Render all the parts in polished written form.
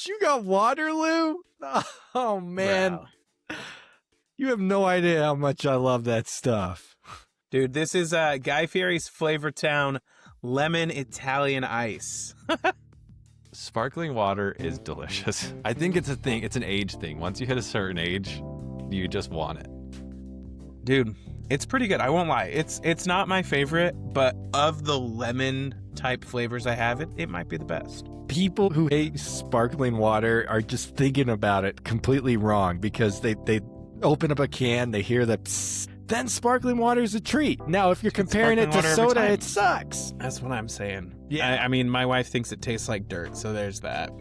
You got Waterloo? Oh, man. Bro. You have no idea how much I love that stuff. Dude, this is Guy Fieri's Flavortown Lemon Italian Ice. Sparkling water is delicious. I think it's a thing. It's an age thing. Once you hit a certain age, you just want it. Dude, it's pretty good. I won't lie. It's not my favorite, but of the lemon type flavors I have, it might be the best. People who hate sparkling water are just thinking about it completely wrong because they open up a can, they hear the psst, then sparkling water is a treat. Now, if you're comparing it to soda, it sucks. That's what I'm saying. Yeah. I mean, my wife thinks it tastes like dirt, so there's that.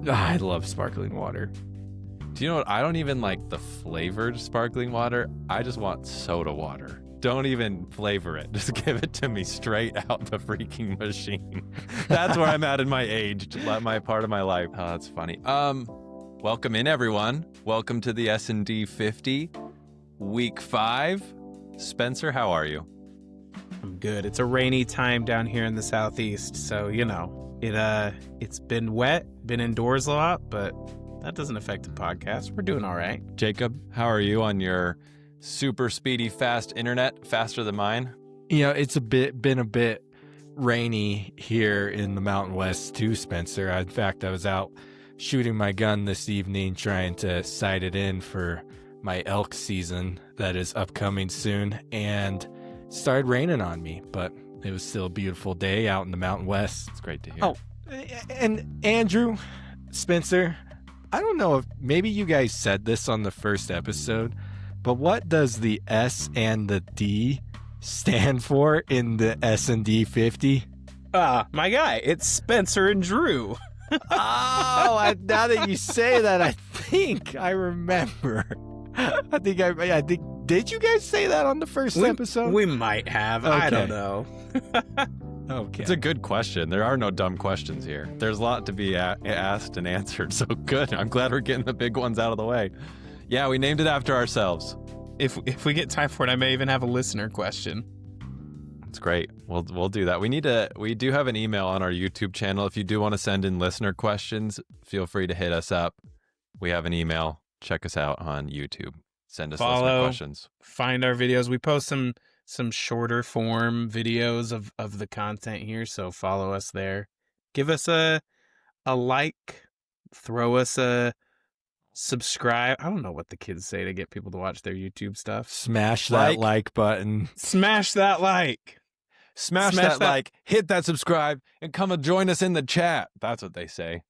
I love sparkling water. Do you know what? I don't even like the flavored sparkling water. I just want soda water. Don't even flavor it. Just give it to me straight out the freaking machine. That's where I'm at in my age, my part of my life. Oh, that's funny. Welcome in, everyone. Welcome to the S&D 50, week 5. Spencer, how are you? I'm good. It's a rainy time down here in the southeast, so you know it's been wet, been indoors a lot, but that doesn't affect the podcast. We're doing all right. Jacob, how are you on your super speedy, fast internet, faster than mine? You know, it's been a bit rainy here in the Mountain West too, Spencer. In fact, I was out shooting my gun this evening, trying to sight it in for my elk season that is upcoming soon, and it started raining on me, but it was still a beautiful day out in the Mountain West. It's great to hear. Oh, and Andrew, Spencer, I don't know if maybe you guys said this on the first episode, but what does the S and the D stand for in the S&D 50? My guy, it's Spencer and Drew. Now that you say that, I think I remember. I think. Did you guys say that on the first episode? We might have. Okay. I don't know. Okay. It's a good question. There are no dumb questions here. There's a lot to be asked and answered, so good. I'm glad we're getting the big ones out of the way. Yeah, we named it after ourselves. If we get time for it, I may even have a listener question. It's great. We'll do that. We do have an email on our YouTube channel. If you do want to send in listener questions, feel free to hit us up. We have an email. Check us out on YouTube. Send us listener questions. Find our videos. We post some shorter form videos of the content here, so follow us there. Give us a like, throw us a subscribe. I don't know what the kids say to get people to watch their YouTube stuff. Smash that like button. Smash that like. Smash that like, hit that subscribe, and come and join us in the chat. That's what they say.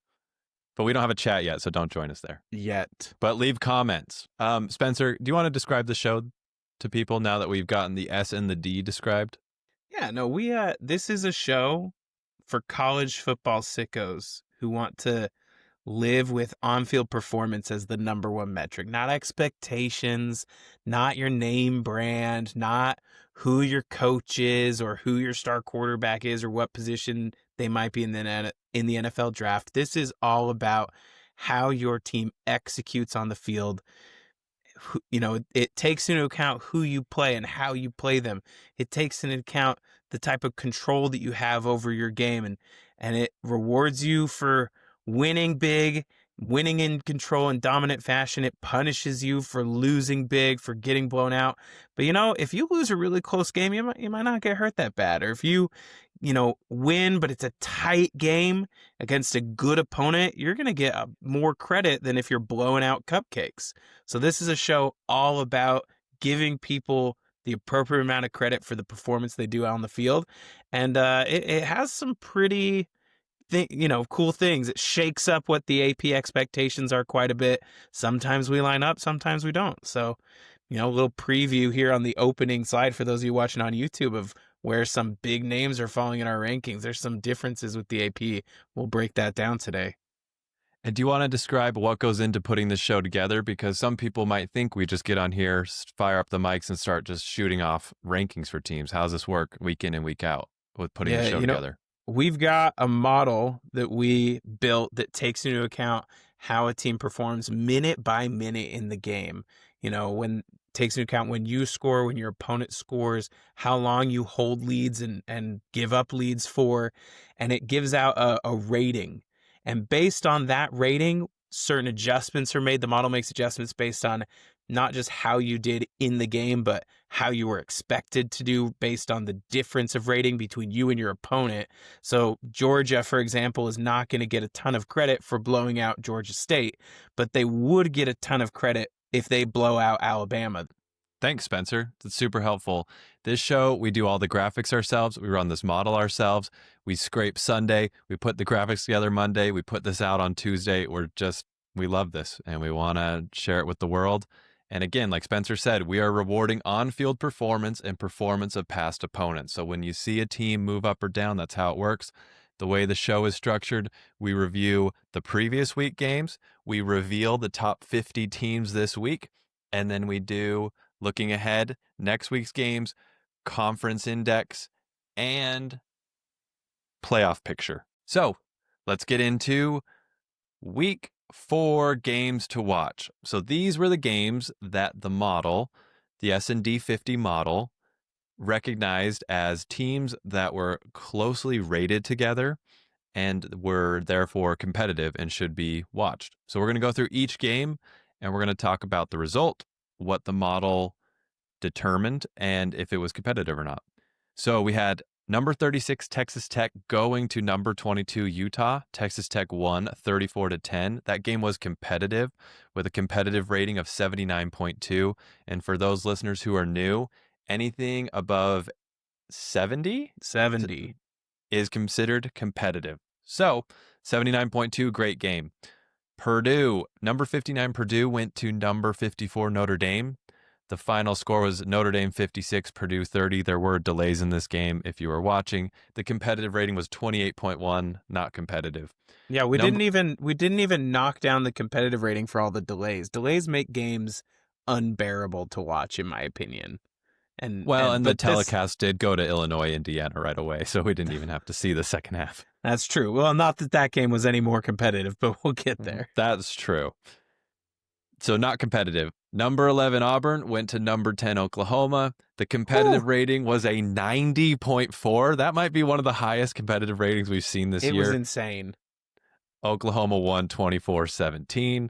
But we don't have a chat yet, so don't join us there. Yet. But leave comments. Spencer, do you want to describe the show to people now that we've gotten the S and the D described? Yeah, no, this is a show for college football sickos who want to live with on-field performance as the number one metric, not expectations, not your name brand, not who your coach is or who your star quarterback is or what position they might be in the NFL draft. This is all about how your team executes on the field. You know, it takes into account who you play and how you play them. It takes into account the type of control that you have over your game, and it rewards you for winning big, winning in control and dominant fashion. It punishes you for losing big, for getting blown out. But you know, if you lose a really close game, you might not get hurt that bad. Or if you win, but it's a tight game against a good opponent, you're going to get more credit than if you're blowing out cupcakes. So this is a show all about giving people the appropriate amount of credit for the performance they do out on the field. And it has some pretty cool things. It shakes up what the AP expectations are quite a bit. Sometimes we line up, sometimes we don't. So, a little preview here on the opening slide for those of you watching on YouTube of where some big names are falling in our rankings. There's some differences with the AP. We'll break that down today. And do you want to describe what goes into putting this show together? Because some people might think we just get on here, fire up the mics, and start just shooting off rankings for teams. How's this work week in and week out with putting the show together? We've got a model that we built that takes into account how a team performs minute by minute in the game. When takes into account when you score, when your opponent scores, how long you hold leads and give up leads for, and it gives out a rating. And based on that rating, certain adjustments are made. The model makes adjustments based on not just how you did in the game, but how you were expected to do based on the difference of rating between you and your opponent. So Georgia, for example, is not going to get a ton of credit for blowing out Georgia State, but they would get a ton of credit if they blow out Alabama. Thanks, Spencer. That's super helpful. This show, we do all the graphics ourselves. We run this model ourselves. We scrape Sunday. We put the graphics together Monday. We put this out on Tuesday. We love this and we want to share it with the world. And again, like Spencer said, we are rewarding on-field performance and performance of past opponents. So when you see a team move up or down, that's how it works. The way the show is structured, we review the previous week games. We reveal the top 50 teams this week. And then we do, looking ahead, next week's games, conference index, and playoff picture. So let's get into week 4 games to watch. So these were the games that the model, the S&D 50 model, recognized as teams that were closely rated together and were therefore competitive and should be watched. So we're going to go through each game and we're going to talk about the result, what the model determined, and if it was competitive or not. So we had number 36 Texas Tech going to number 22 Utah. Texas Tech won 34-10. That game was competitive with a competitive rating of 79.2. And for those listeners who are new, anything above 70 is considered competitive. So 79.2, great game. Purdue, number 59 Purdue went to number 54 Notre Dame. The final score was Notre Dame 56, Purdue 30. There were delays in this game if you were watching. The competitive rating was 28.1, not competitive. Yeah, we didn't even knock down the competitive rating for all the delays. Delays make games unbearable to watch, in my opinion. And the telecast did go to Illinois, Indiana right away, so we didn't even have to see the second half. That's true. Well, not that game was any more competitive, but we'll get there. That's true. So not competitive. Number 11 Auburn went to number 10 Oklahoma. The competitive rating was a 90.4. That might be one of the highest competitive ratings we've seen this year. It was insane. Oklahoma won 24-17.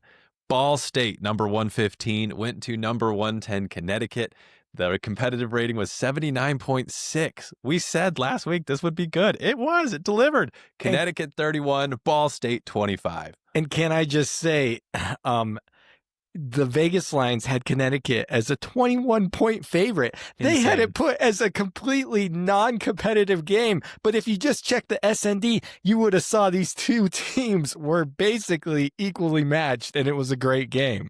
Ball State, number 115, went to number 110 Connecticut. The competitive rating was 79.6. We said last week this would be good. It was. It delivered. Connecticut 31, Ball State 25. And can I just say, the Vegas lines had Connecticut as a 21-point favorite. They had it put as a completely non-competitive game. But if you just check the S&D, you would have saw these two teams were basically equally matched, and it was a great game.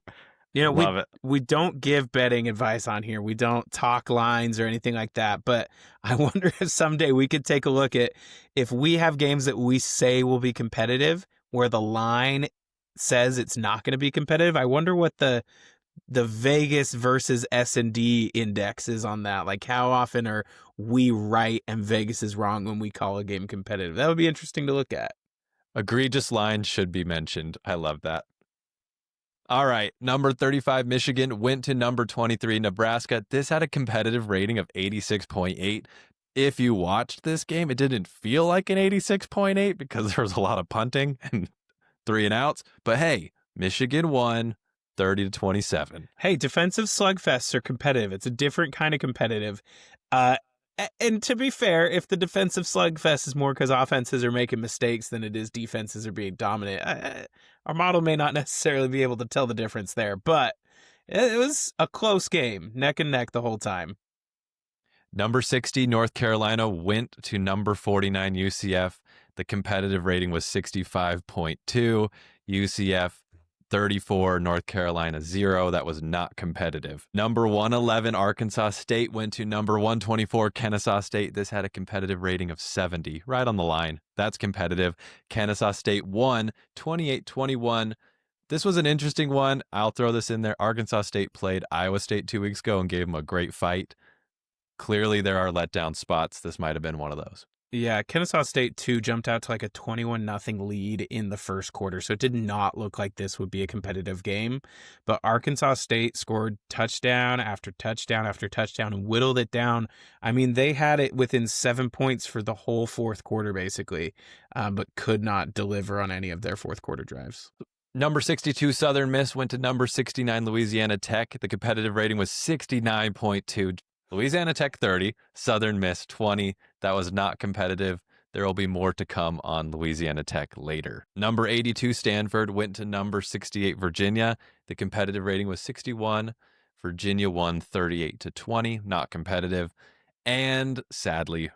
You know, we don't give betting advice on here. We don't talk lines or anything like that. But I wonder if someday we could take a look at if we have games that we say will be competitive where the line says it's not going to be competitive. I wonder what the Vegas versus S&D index is on that. Like, how often are we right and Vegas is wrong when we call a game competitive? That would be interesting to look at. Egregious lines should be mentioned. I love that. All right, number 35 Michigan went to number 23 Nebraska. This had a competitive rating of 86.8. If you watched this game, it didn't feel like an 86.8 because there was a lot of punting and 3 and outs. But hey, Michigan won 30-27. Hey, defensive slugfests are competitive. It's a different kind of competitive. And to be fair, if the defensive slugfest is more because offenses are making mistakes than it is defenses are being dominant, our model may not necessarily be able to tell the difference there. But it was a close game, neck and neck the whole time. Number 60 North Carolina went to number 49 UCF. The competitive rating was 65.2. UCF 34, North Carolina 0. That was not competitive. Number 111 Arkansas State went to number 124 Kennesaw State. This had a competitive rating of 70, right on the line. That's competitive. Kennesaw State won 28-21. This was an interesting one. I'll throw this in there. Arkansas State played Iowa State 2 weeks ago and gave them a great fight. Clearly, there are letdown spots. This might have been one of those. Yeah, Kennesaw State, too, jumped out to like a 21-0 lead in the first quarter, so it did not look like this would be a competitive game. But Arkansas State scored touchdown after touchdown after touchdown and whittled it down. I mean, they had it within 7 points for the whole fourth quarter, basically, but could not deliver on any of their fourth quarter drives. Number 62 Southern Miss went to number 69 Louisiana Tech. The competitive rating was 69.2. Louisiana Tech 30, Southern Miss 20. That was not competitive. There will be more to come on Louisiana Tech later. Number 82 Stanford went to number 68 Virginia. The competitive rating was 61. Virginia won 38-20, not competitive. And sadly,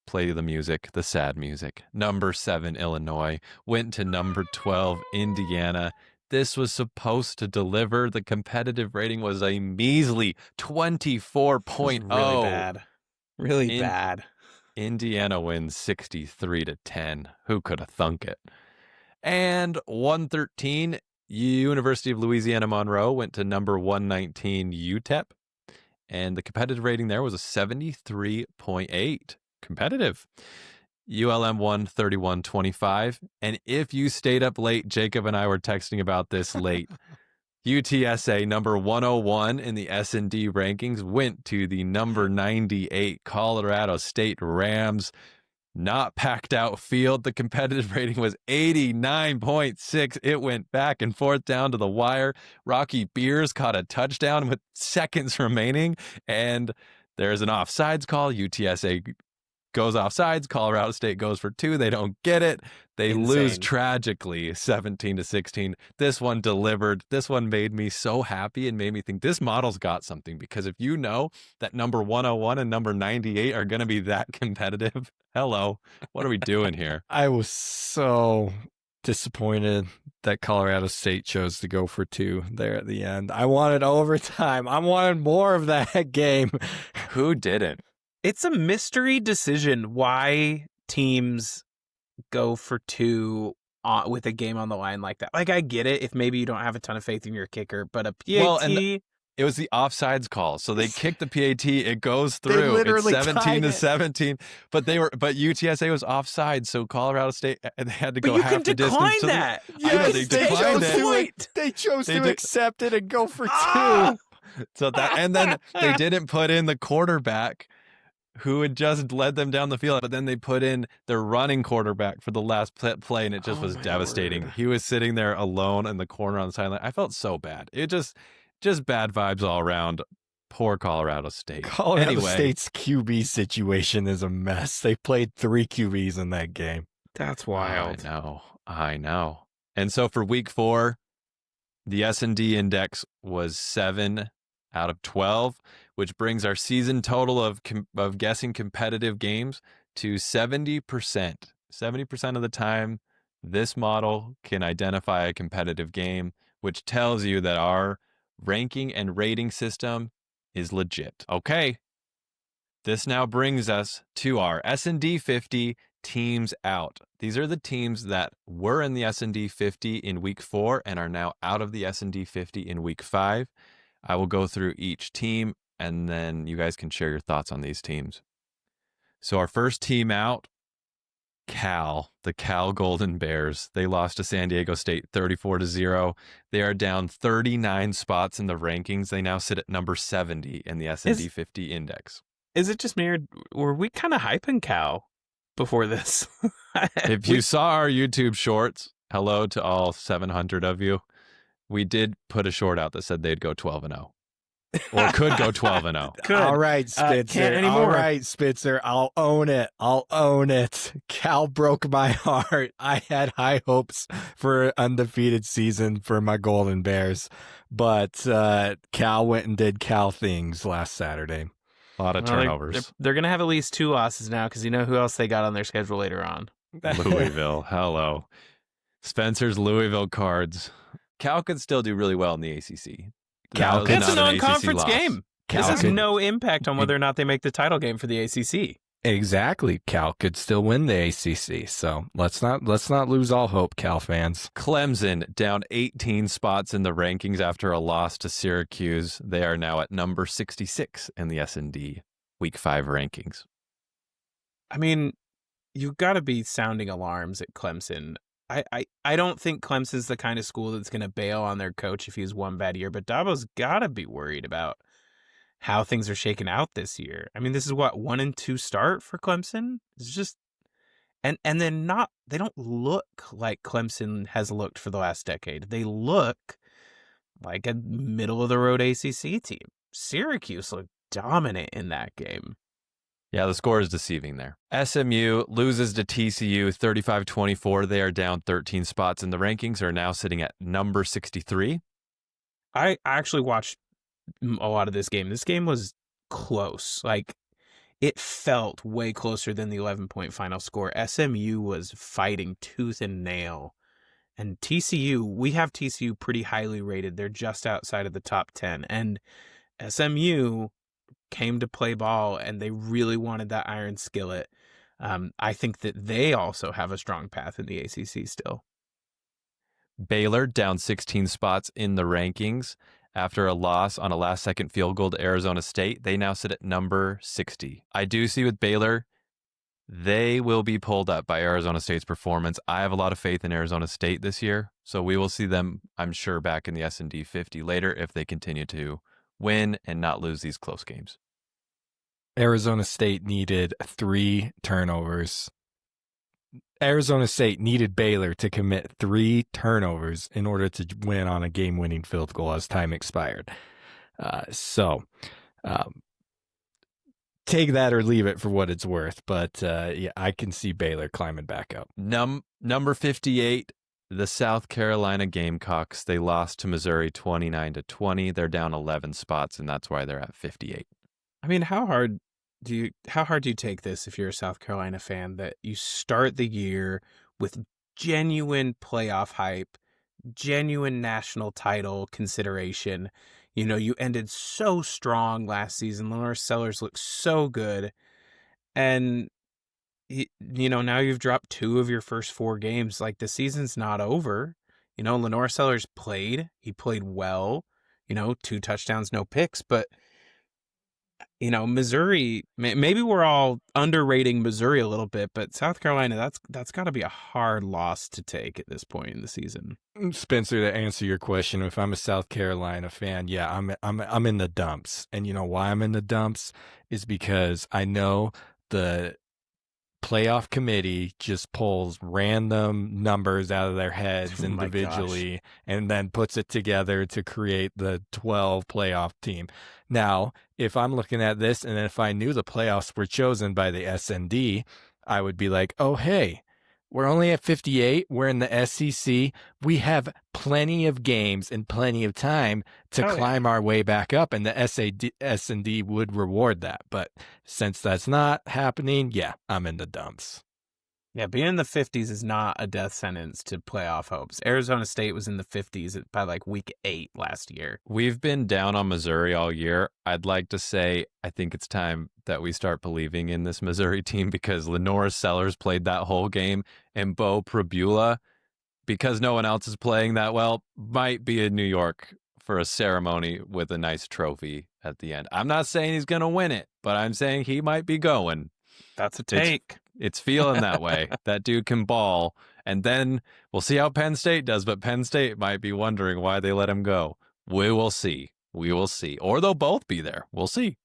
play the music, the sad music. Number 7 Illinois went to number 12 Indiana. This was supposed to deliver. The competitive rating was a measly 24.0. Really bad. Really bad. Indiana wins 63-10. Who could have thunk it? And 113, University of Louisiana Monroe went to number 119 UTEP. And the competitive rating there was a 73.8. Competitive. ULM won 31-25. And if you stayed up late, Jacob and I were texting about this late. UTSA, number 101 in the S&D rankings, went to the number 98 Colorado State Rams. Not packed out field. The competitive rating was 89.6. It went back and forth down to the wire. Rocky Beers caught a touchdown with seconds remaining. And there's an offsides call. UTSA goes offsides. Colorado State goes for 2. They don't get it. They lose tragically 17-16. This one delivered. This one made me so happy and made me think this model's got something, because if you know that number 101 and number 98 are going to be that competitive, hello, what are we doing here? I was so disappointed that Colorado State chose to go for 2 there at the end. I wanted overtime. I wanted more of that game. Who didn't? It's a mystery decision why teams go for 2 with a game on the line like that. Like, I get it if maybe you don't have a ton of faith in your kicker, but a PAT... Well, and it was the offsides call. So they kicked the PAT, it goes through. It's 17-17. But UTSA was offside, so Colorado State, they had to go half the distance. But you can decline that. Yes, they declined it. They chose to accept it and go for 2. So that, and then they didn't put in the quarterback who had just led them down the field, but then they put in their running quarterback for the last play, and it just was devastating. Word. He was sitting there alone in the corner on the sideline. I felt so bad. It just bad vibes all around. Poor Colorado State. Colorado State's QB situation is a mess. They played 3 QBs in that game. That's wild. I know. And so for week 4, the S&D index was 7 out of 12, which brings our season total of guessing competitive games to 70%. 70% of the time, this model can identify a competitive game, which tells you that our ranking and rating system is legit. Okay, this now brings us to our S&D 50 teams out. These are the teams that were in the S&D 50 in week 4 and are now out of the S&D 50 in week 5. I will go through each team, and then you guys can share your thoughts on these teams. So our first team out, the Cal Golden Bears. They lost to San Diego State 34-0. They are down 39 spots in the rankings. They now sit at number 70 in the S&D 50 index. Is it just me, or were we kind of hyping Cal before this? If you saw our YouTube shorts, hello to all 700 of you. We did put a short out that said they'd go 12-0. Or could go 12-0. All right, Spitzer. Can't anymore. All right, Spitzer. I'll own it. Cal broke my heart. I had high hopes for an undefeated season for my Golden Bears, but Cal went and did Cal things last Saturday. A lot of turnovers. They're going to have at least 2 losses now, because you know who else they got on their schedule later on? Louisville. Hello. Spencer's Louisville Cards. Cal could still do really well in the ACC. It's a non-conference game. This has no impact on whether or not they make the title game for the ACC. Exactly. Cal could still win the ACC. So let's not lose all hope, Cal fans. Clemson down 18 spots in the rankings after a loss to Syracuse. They are now at number 66 in the S&D Week 5 rankings. I mean, you got to be sounding alarms at Clemson. I don't think Clemson's the kind of school that's going to bail on their coach if he's one bad year, but Dabo's got to be worried about how things are shaking out this year. I mean, this is what 1-2 start for Clemson. It's just and then not they don't look like Clemson has looked for the last decade. They look like a middle of the road ACC team. Syracuse looked dominant in that game. Yeah, the score is deceiving there. SMU loses to TCU 35-24. They are down 13 spots in the rankings, are now sitting at number 63. I actually watched a lot of this game. This game was close. Like, it felt way closer than the 11-point final score. SMU was fighting tooth and nail. And TCU, we have TCU pretty highly rated. They're just outside of the top 10. And SMU came to play ball, and they really wanted that iron skillet. I think that they also have a strong path in the ACC still. Baylor down 16 spots in the rankings after a loss on a last-second field goal to Arizona State. They now sit at number 60. I do see with Baylor, they will be pulled up by Arizona State's performance. I have a lot of faith in Arizona State this year, so we will see them, I'm sure, back in the S&D 50 later if they continue to win and not lose these close games. Arizona State needed 3 turnovers. Arizona State needed Baylor to commit 3 turnovers in order to win on a game-winning field goal as time expired. Take that or leave it for what it's worth. But yeah, I can see Baylor climbing back up. Number 58, the South Carolina Gamecocks. They lost to Missouri 29-20. They're down 11 spots, and that's why they're at 58. I mean, how hard do you take this if you're a South Carolina fan, that you start the year with genuine playoff hype, genuine national title consideration? You know, you ended so strong last season. Lenore Sellers looked so good. And, you know, now you've dropped 2 of your first 4 games. Like, the season's not over. You know, Lenore Sellers played. He played well. You know, 2 touchdowns, no picks. But, you know, Missouri, maybe we're all underrating Missouri a little bit, but South Carolina, that's got to be a hard loss to take at this point in the season. Spencer, to answer your question, if I'm a South Carolina fan, yeah, I'm in the dumps. And you know why I'm in the dumps is because I know the playoff committee just pulls random numbers out of their heads individually and then puts it together to create the 12 playoff team. Now, if I'm looking at this and if I knew the playoffs were chosen by the SND, I would be like, oh, hey, we're only at 58. We're in the SEC. We have plenty of games and plenty of time to climb our way back up, and the S&D would reward that. But since that's not happening, yeah, I'm in the dumps. Yeah, being in the 50s is not a death sentence to playoff hopes. Arizona State was in the 50s by like week 8 last year. We've been down on Missouri all year. I'd like to say I think it's time that we start believing in this Missouri team, because Lenora Sellers played that whole game, and Bo Prabula, because no one else is playing that well, might be in New York for a ceremony with a nice trophy at the end. I'm not saying he's going to win it, but I'm saying he might be going. That's a take. It's feeling that way. That dude can ball. And then we'll see how Penn State does, but Penn State might be wondering why they let him go. We will see. We will see. Or they'll both be there. We'll see.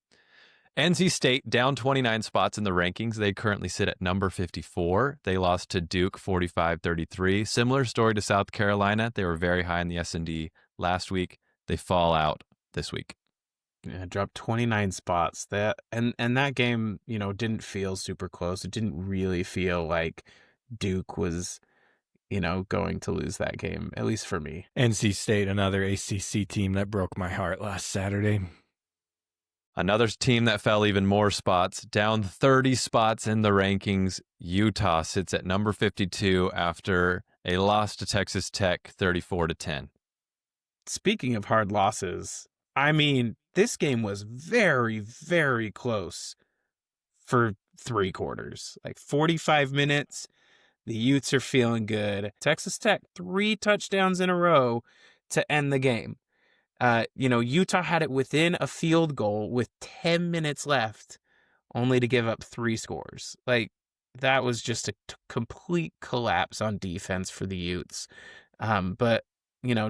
NC State down 29 spots in the rankings. They currently sit at number 54. They lost to Duke 45-33. Similar story to South Carolina. They were very high in the S&D last week. They fall out this week. Yeah, dropped 29 spots. That game, you know, didn't feel super close. It didn't really feel like Duke was, you know, going to lose that game, at least for me. NC State, another ACC team that broke my heart last Saturday. Another team that fell even more spots, down 30 spots in the rankings. Utah sits at number 52 after a loss to Texas Tech 34-10. Speaking of hard losses, I mean, this game was very, very close for 3 quarters. Like 45 minutes, the Utes are feeling good. Texas Tech, 3 touchdowns in a row to end the game. You know, Utah had it within a field goal with 10 minutes left, only to give up 3 scores. Like, that was just a complete collapse on defense for the Utes. But,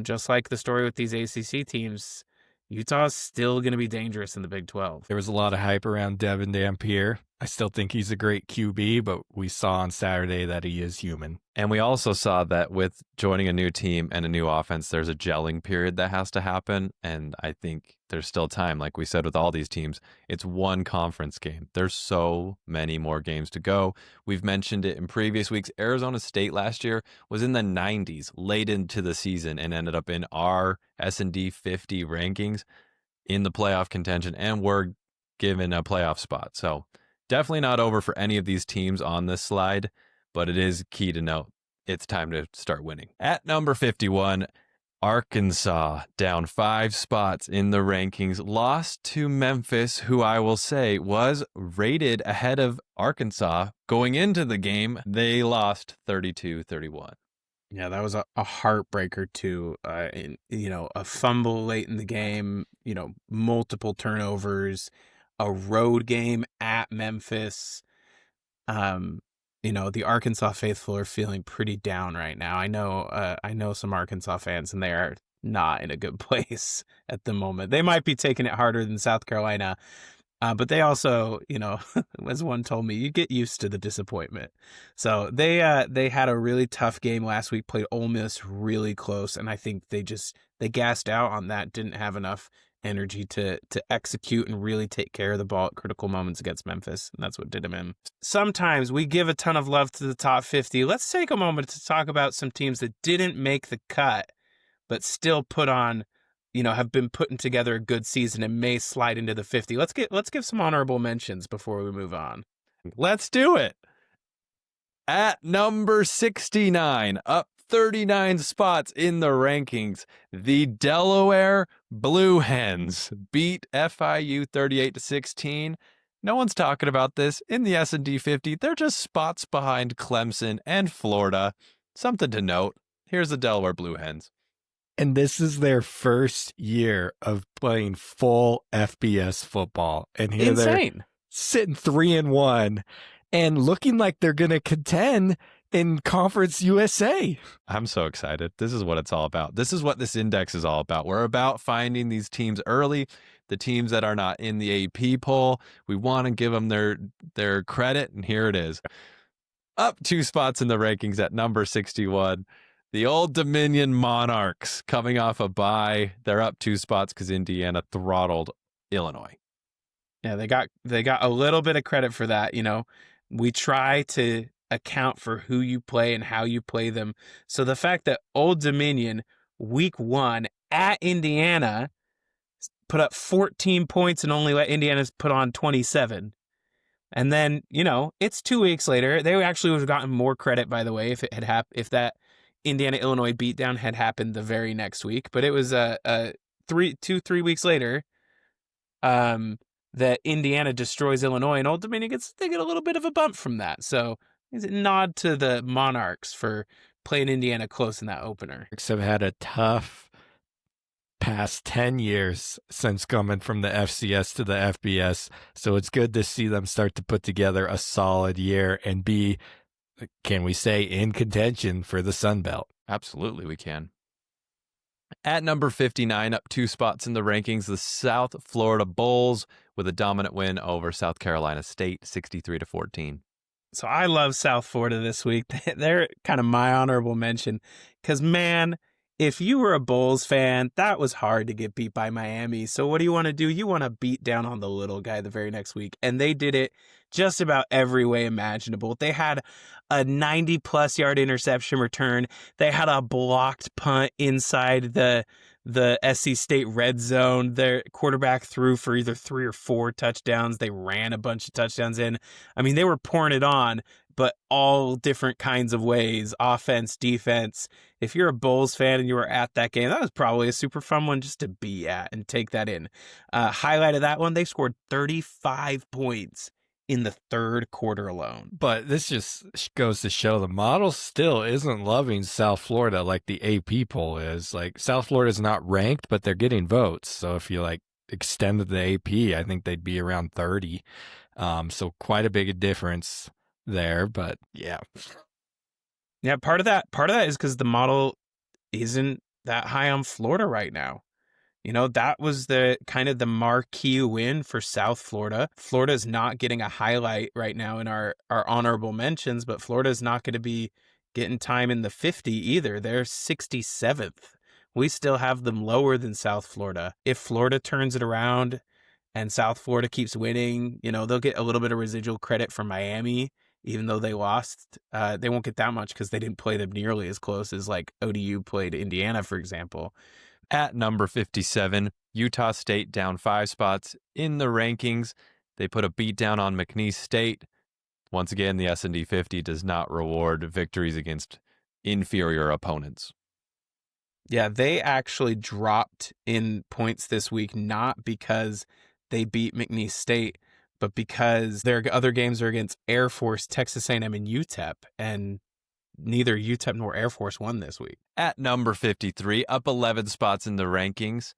just like the story with these ACC teams, Utah's still going to be dangerous in the Big 12. There was a lot of hype around Devin Dampier. I still think he's a great QB, but we saw on Saturday that he is human. And we also saw that with joining a new team and a new offense, there's a gelling period that has to happen. And I think there's still time. Like we said with all these teams, it's one conference game. There's so many more games to go. We've mentioned it in previous weeks. Arizona State last year was in the 90s late into the season and ended up in our S&D 50 rankings in the playoff contention and were given a playoff spot. So definitely not over for any of these teams on this slide, but it is key to note it's time to start winning. At number 51, Arkansas, down 5 spots in the rankings, lost to Memphis, who I will say was rated ahead of Arkansas going into the game. They lost 32-31. Yeah, that was a heartbreaker too. A fumble late in the game, multiple turnovers, a road game at Memphis. The Arkansas faithful are feeling pretty down right now. I know some Arkansas fans, and they are not in a good place at the moment. They might be taking it harder than South Carolina, but they also, as one told me, you get used to the disappointment. So they had a really tough game last week, played Ole Miss really close, and I think they gassed out on that, didn't have enough energy to execute and really take care of the ball at critical moments against Memphis, and that's what did them in. Sometimes we give a ton of love to the top 50. Let's take a moment to talk about some teams that didn't make the cut, but still put on, have been putting together a good season and may slide into the 50. Let's give some honorable mentions before we move on. Let's do it. At number 69, up 39 spots in the rankings, the Delaware Blue Hens beat FIU 38-16. No one's talking about this in the S&D 50. They're just spots behind Clemson and Florida. Something to note. Here's the Delaware Blue Hens. And this is their first year of playing full FBS football. And here Insane. They're sitting 3-1 and looking like they're going to contend in Conference USA. I'm so excited. This is what it's all about. This is what this index is all about. We're about finding these teams early, the teams that are not in the AP poll. We want to give them their credit, and here it is. Up 2 spots in the rankings at number 61. The Old Dominion Monarchs coming off a bye. They're up 2 spots because Indiana throttled Illinois. Yeah, they got a little bit of credit for that. We try to account for who you play and how you play them. So the fact that Old Dominion week 1 at Indiana put up 14 points and only let Indiana put on 27. And then, it's 2 weeks later. They actually would have gotten more credit, by the way, if it had if that Indiana-Illinois beatdown had happened the very next week. But it was 3 weeks later that Indiana destroys Illinois, and Old Dominion they get a little bit of a bump from that. So it's a nod to the Monarchs for playing Indiana close in that opener. Have had a tough past 10 years since coming from the FCS to the FBS. So it's good to see them start to put together a solid year and be, can we say, in contention for the Sun Belt. Absolutely, we can. At number 59, up 2 spots in the rankings, the South Florida Bulls with a dominant win over South Carolina State, 63-14. So I love South Florida this week. They're kind of my honorable mention because, man, if you were a Bulls fan, that was hard to get beat by Miami. So what do you want to do? You want to beat down on the little guy the very next week. And they did it just about every way imaginable. They had a 90-plus yard interception return. They had a blocked punt inside the SC State red zone. Their quarterback threw for either 3 or 4 touchdowns. They ran a bunch of touchdowns in. I mean, they were pouring it on, but all different kinds of ways, offense, defense. If you're a Bulls fan and you were at that game, that was probably a super fun one just to be at and take that in. Highlight of that one, they scored 35 points in the 3rd quarter alone. But this just goes to show the model still isn't loving South Florida like the AP poll is. Like, South Florida is not ranked, but they're getting votes. So if you extended the AP, I think they'd be around 30. So quite a big difference there, but yeah. Yeah, part of that is because the model isn't that high on Florida right now. That was the kind of the marquee win for South Florida. Florida's not getting a highlight right now in our honorable mentions, but Florida's not going to be getting time in the 50 either. They're 67th. We still have them lower than South Florida. If Florida turns it around and South Florida keeps winning, they'll get a little bit of residual credit from Miami, even though they lost. They won't get that much because they didn't play them nearly as close as like ODU played Indiana, for example. At number 57, Utah State down 5 spots in the rankings. They put a beat down on McNeese State. Once again, the S&D 50 does not reward victories against inferior opponents. Yeah, they actually dropped in points this week, not because they beat McNeese State, but because their other games are against Air Force, Texas A&M, and UTEP, and neither UTEP nor Air Force won this week. At number 53, up 11 spots in the rankings,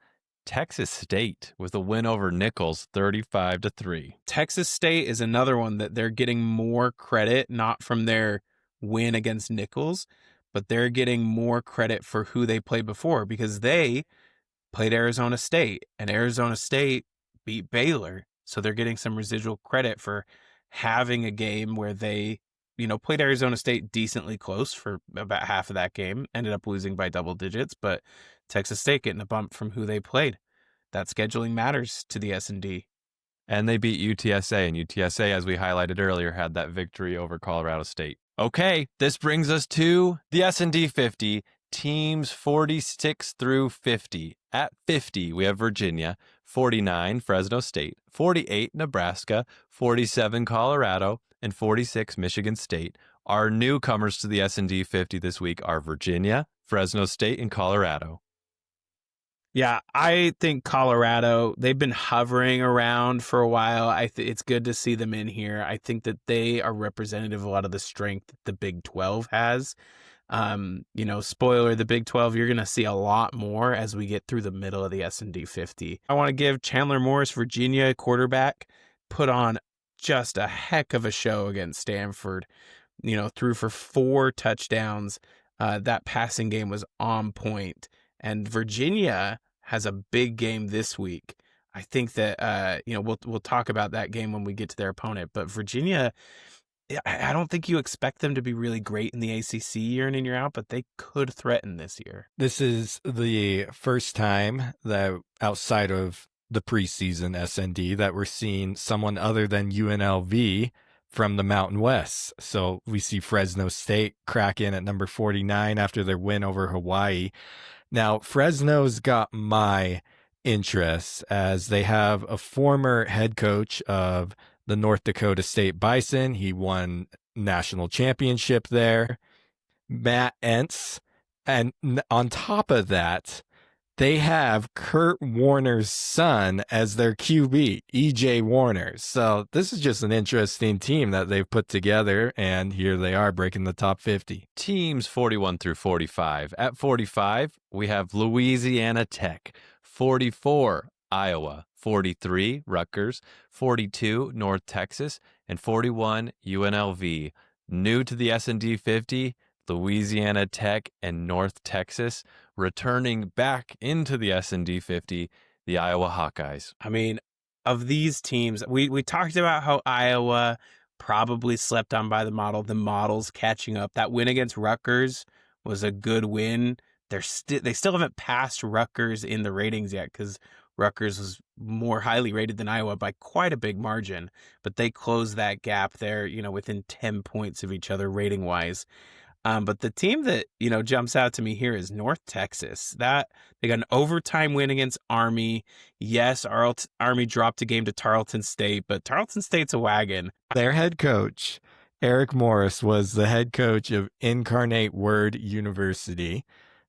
Texas State with a win over Nichols, 35-3. Texas State is another one that they're getting more credit, not from their win against Nichols, but they're getting more credit for who they played before because they played Arizona State, and Arizona State beat Baylor. So they're getting some residual credit for having a game where they, played Arizona State decently close for about half of that game, ended up losing by double digits, but Texas State getting a bump from who they played. That scheduling matters to the S&D. And they beat UTSA, and UTSA, as we highlighted earlier, had that victory over Colorado State. Okay, this brings us to the S&D 50, teams 46 through 50. At 50, we have Virginia, 49, Fresno State, 48, Nebraska, 47, Colorado, and 46, Michigan State. Our newcomers to the S&D 50 this week are Virginia, Fresno State, and Colorado. Yeah, I think Colorado, they've been hovering around for a while. It's good to see them in here. I think that they are representative of a lot of the strength that the Big 12 has. Spoiler, the Big 12, you're going to see a lot more as we get through the middle of the S&D 50. I want to give Chandler Morris, Virginia quarterback, put on just a heck of a show against Stanford. Threw for 4 touchdowns. That passing game was on point. And Virginia has a big game this week. I think that we'll talk about that game when we get to their opponent. But Virginia, I don't think you expect them to be really great in the ACC year in and year out, but they could threaten this year. This is the first time that outside of the preseason SND that we're seeing someone other than UNLV from the Mountain West. So we see Fresno State crack in at number 49 after their win over Hawaii. Now, Fresno's got my interest as they have a former head coach of the North Dakota State Bison. He won national championship there, Matt Entz. And on top of that, they have Kurt Warner's son as their QB, EJ Warner. So this is just an interesting team that they've put together, and here they are breaking the top 50. Teams 41 through 45. At 45, we have Louisiana Tech, 44, Iowa, 43, Rutgers, 42, North Texas, and 41, UNLV. New to the S&D 50, Louisiana Tech and North Texas, returning back into the S&D 50, the Iowa Hawkeyes. I mean, of these teams, we talked about how Iowa probably slept on by the model. The model's catching up. That win against Rutgers was a good win. They still haven't passed Rutgers in the ratings yet because Rutgers was more highly rated than Iowa by quite a big margin. But they closed that gap there, within 10 points of each other rating-wise. But the team that, jumps out to me here is North Texas. That they got an overtime win against Army. Yes, Army dropped a game to Tarleton State, but Tarleton State's a wagon. Their head coach, Eric Morris, was the head coach of Incarnate Word University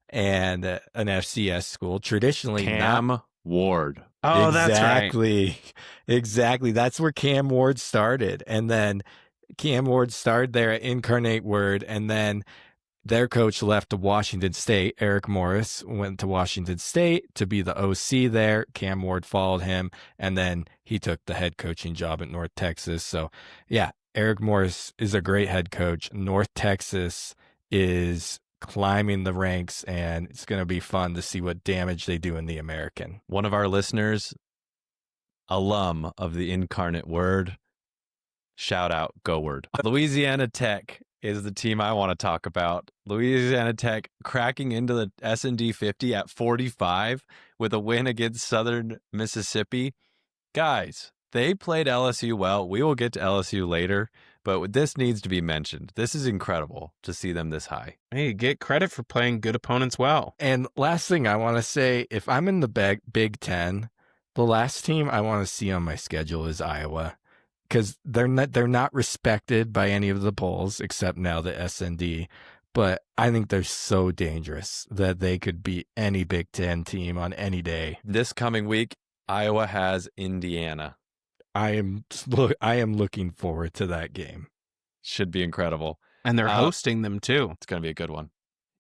and an FCS school. Traditionally, Cam Ward. Oh, exactly. That's right. Exactly. That's where Cam Ward started. And then Cam Ward started there at Incarnate Word, and then their coach left to Washington State. Eric Morris went to Washington State to be the OC there. Cam Ward followed him, and then he took the head coaching job at North Texas. So, yeah, Eric Morris is a great head coach. North Texas is climbing the ranks, and it's going to be fun to see what damage they do in the American. One of our listeners, alum of the Incarnate Word, shout out, go Word. Louisiana Tech is the team I want to talk about. Louisiana Tech cracking into the S&D 50 at 45 with a win against Southern Mississippi. Guys, they played LSU well. We will get to LSU later, but this needs to be mentioned. This is incredible to see them this high. Hey, get credit for playing good opponents well. And last thing I want to say, if I'm in the Big Ten, the last team I want to see on my schedule is Iowa, because they're not respected by any of the polls except now the SND. But I think they're so dangerous that they could beat any Big Ten team on any day. This coming week, Iowa has Indiana. I am looking forward to that game. Should be incredible. And they're hosting them too. It's going to be a good one.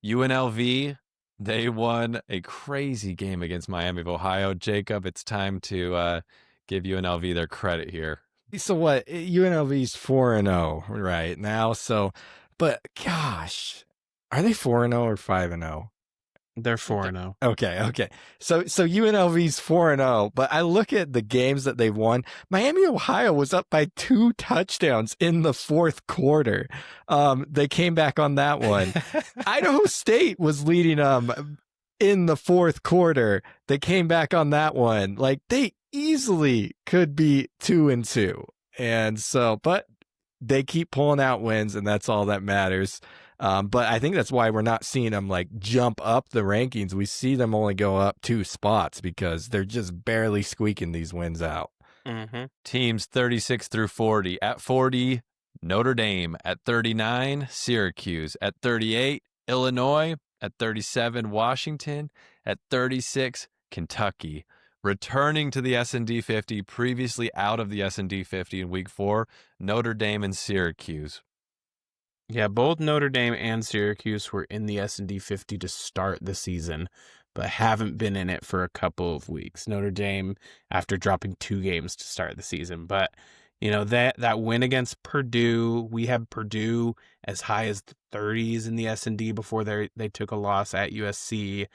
UNLV, they won a crazy game against Miami of Ohio. Jacob, it's time to give UNLV their credit here. So what? UNLV's 4-0 right now. So, but gosh, are they 4-0 or 5-0? They're 4-0. Okay. So UNLV's 4-0, but I look at the games that they've won. Miami, Ohio was up by 2 touchdowns in the fourth quarter. They came back on that one. Idaho State was leading them in the fourth quarter. They came back on that one. Like, they easily could be 2-2. And so, but they keep pulling out wins, and that's all that matters. But I think that's why we're not seeing them like jump up the rankings. We see them only go up 2 spots because they're just barely squeaking these wins out. Mm-hmm. Teams 36 through 40. At 40, Notre Dame. At 39, Syracuse. At 38, Illinois. At 37, Washington. At 36, Kentucky. Returning to the S&D 50, previously out of the S&D 50 in week 4, Notre Dame and Syracuse. Yeah, both Notre Dame and Syracuse were in the S&D 50 to start the season, but haven't been in it for a couple of weeks. Notre Dame, after dropping 2 games to start the season. But, you know, that win against Purdue, we had Purdue as high as the 30s in the S&D before they took a loss at USC.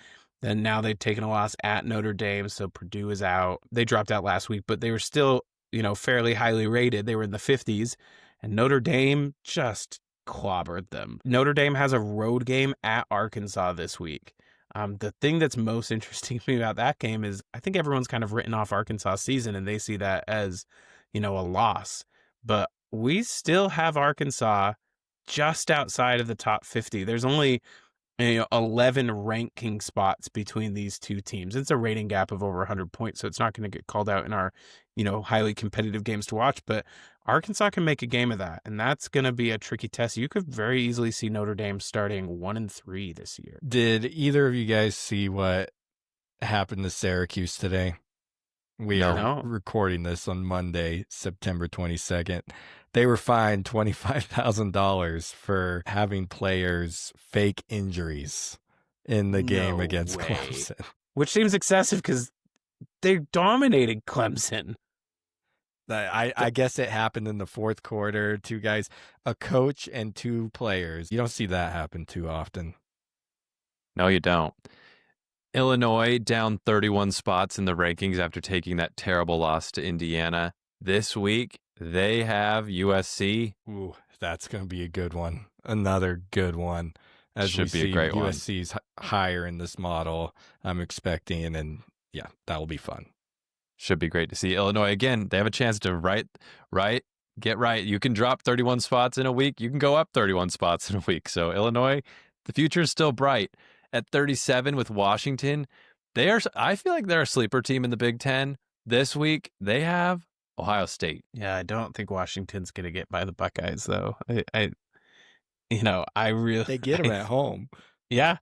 Then now they've taken a loss at Notre Dame, so Purdue is out. They dropped out last week, but they were still, you know, fairly highly rated. They were in the 50s, and Notre Dame just clobbered them. Notre Dame has a road game at Arkansas this week. The thing that's most interesting to me about that game is I think everyone's kind of written off Arkansas season and they see that as, you know, a loss. But we still have Arkansas just outside of the top 50. There's only 11 ranking spots between these two teams. It's a rating gap of over 100 points, so it's not going to get called out in our, highly competitive games to watch. But Arkansas can make a game of that, and that's going to be a tricky test. You could very easily see Notre Dame starting 1-3 this year. Did either of you guys see what happened to Syracuse today? We are recording this on Monday, September 22nd. They were fined $25,000 for having players fake injuries in the game against Clemson. Which seems excessive because they dominated Clemson. I guess it happened in the fourth quarter. 2 guys, a coach and 2 players. You don't see that happen too often. No, you don't. Illinois down 31 spots in the rankings after taking that terrible loss to Indiana. This week, they have USC. Ooh, that's going to be a good one. Another good one. Should be a great one. USC's higher in this model, I'm expecting, and yeah, that will be fun. Should be great to see. Illinois, again, they have a chance to get right. You can drop 31 spots in a week. You can go up 31 spots in a week. So Illinois, the future is still bright. At 37 with Washington, I feel like they're a sleeper team in the Big Ten. This week, they have Ohio State. Yeah, I don't think Washington's going to get by the Buckeyes, though. I really... They get them at home. Yeah.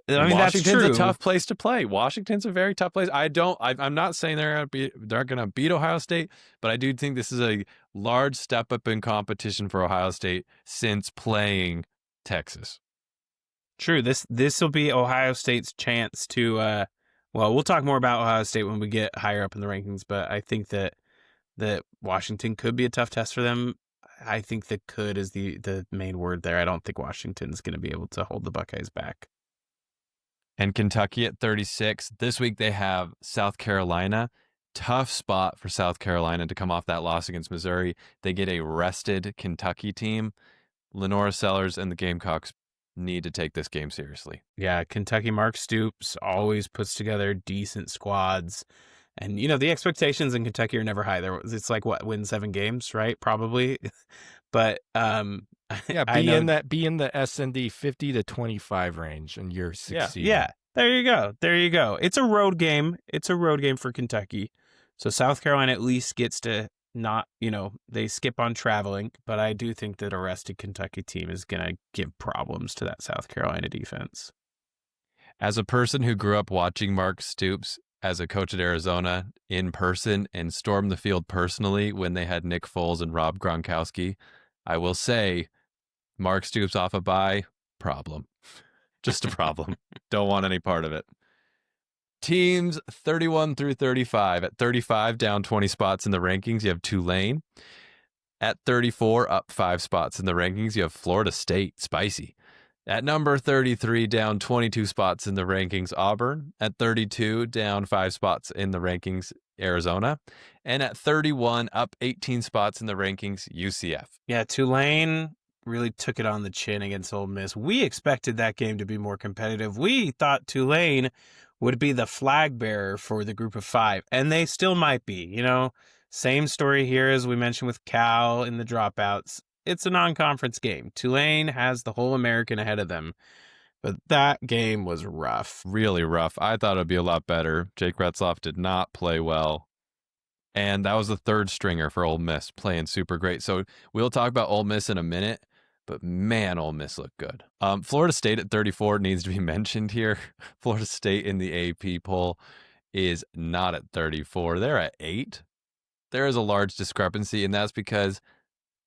I mean, Washington's that's true. a tough place to play. Washington's a very tough place. I'm not saying they're going to beat Ohio State, but I do think this is a large step up in competition for Ohio State since playing Texas. True. This will be Ohio State's chance to, we'll talk more about Ohio State when we get higher up in the rankings, but I think that Washington could be a tough test for them. I think the could is the main word there. I don't think Washington's going to be able to hold the Buckeyes back. And Kentucky at 36. This week they have South Carolina. Tough spot for South Carolina to come off that loss against Missouri. They get a rested Kentucky team. Lenora Sellers and the Gamecocks need to take this game seriously. Yeah, Kentucky Mark Stoops always puts together decent squads. And, the expectations in Kentucky are never high. It's like, win 7 games, right? Probably. But Yeah, I know, be in the S&D 50 to 25 range, and you're succeeding. Yeah, there you go. There you go. It's a road game. It's a road game for Kentucky. So South Carolina at least gets to not, they skip on traveling. But I do think that a rested Kentucky team is going to give problems to that South Carolina defense. As a person who grew up watching Mark Stoops as a coach at Arizona in person and stormed the field personally when they had Nick Foles and Rob Gronkowski, I will say Mark Stoops off a bye, problem. Just a problem. Don't want any part of it. Teams 31 through 35. At 35, down 20 spots in the rankings, you have Tulane. At 34, up 5 spots in the rankings, you have Florida State. Spicy. At number 33, down 22 spots in the rankings, Auburn. At 32, down 5 spots in the rankings, Arizona. And at 31, up 18 spots in the rankings, UCF. Yeah, Tulane really took it on the chin against Ole Miss. We expected that game to be more competitive. We thought Tulane would be the flag bearer for the group of 5, and they still might be. Same story here as we mentioned with Cal in the dropouts. It's a non-conference game. Tulane has the whole American ahead of them, but that game was rough. Really rough. I thought it would be a lot better. Jake Retzloff did not play well. And that was the third stringer for Ole Miss, playing super great. So we'll talk about Ole Miss in a minute, but man, Ole Miss looked good. Florida State at 34 needs to be mentioned here. Florida State in the AP poll is not at 34. They're at 8. There is a large discrepancy, and that's because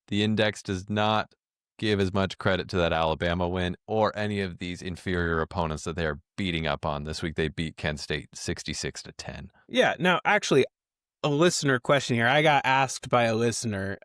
the index does not give as much credit to that Alabama win or any of these inferior opponents that they are beating up on. This week they beat Kent State 66-10. Yeah, no, actually, a listener question here. I got asked by a listener,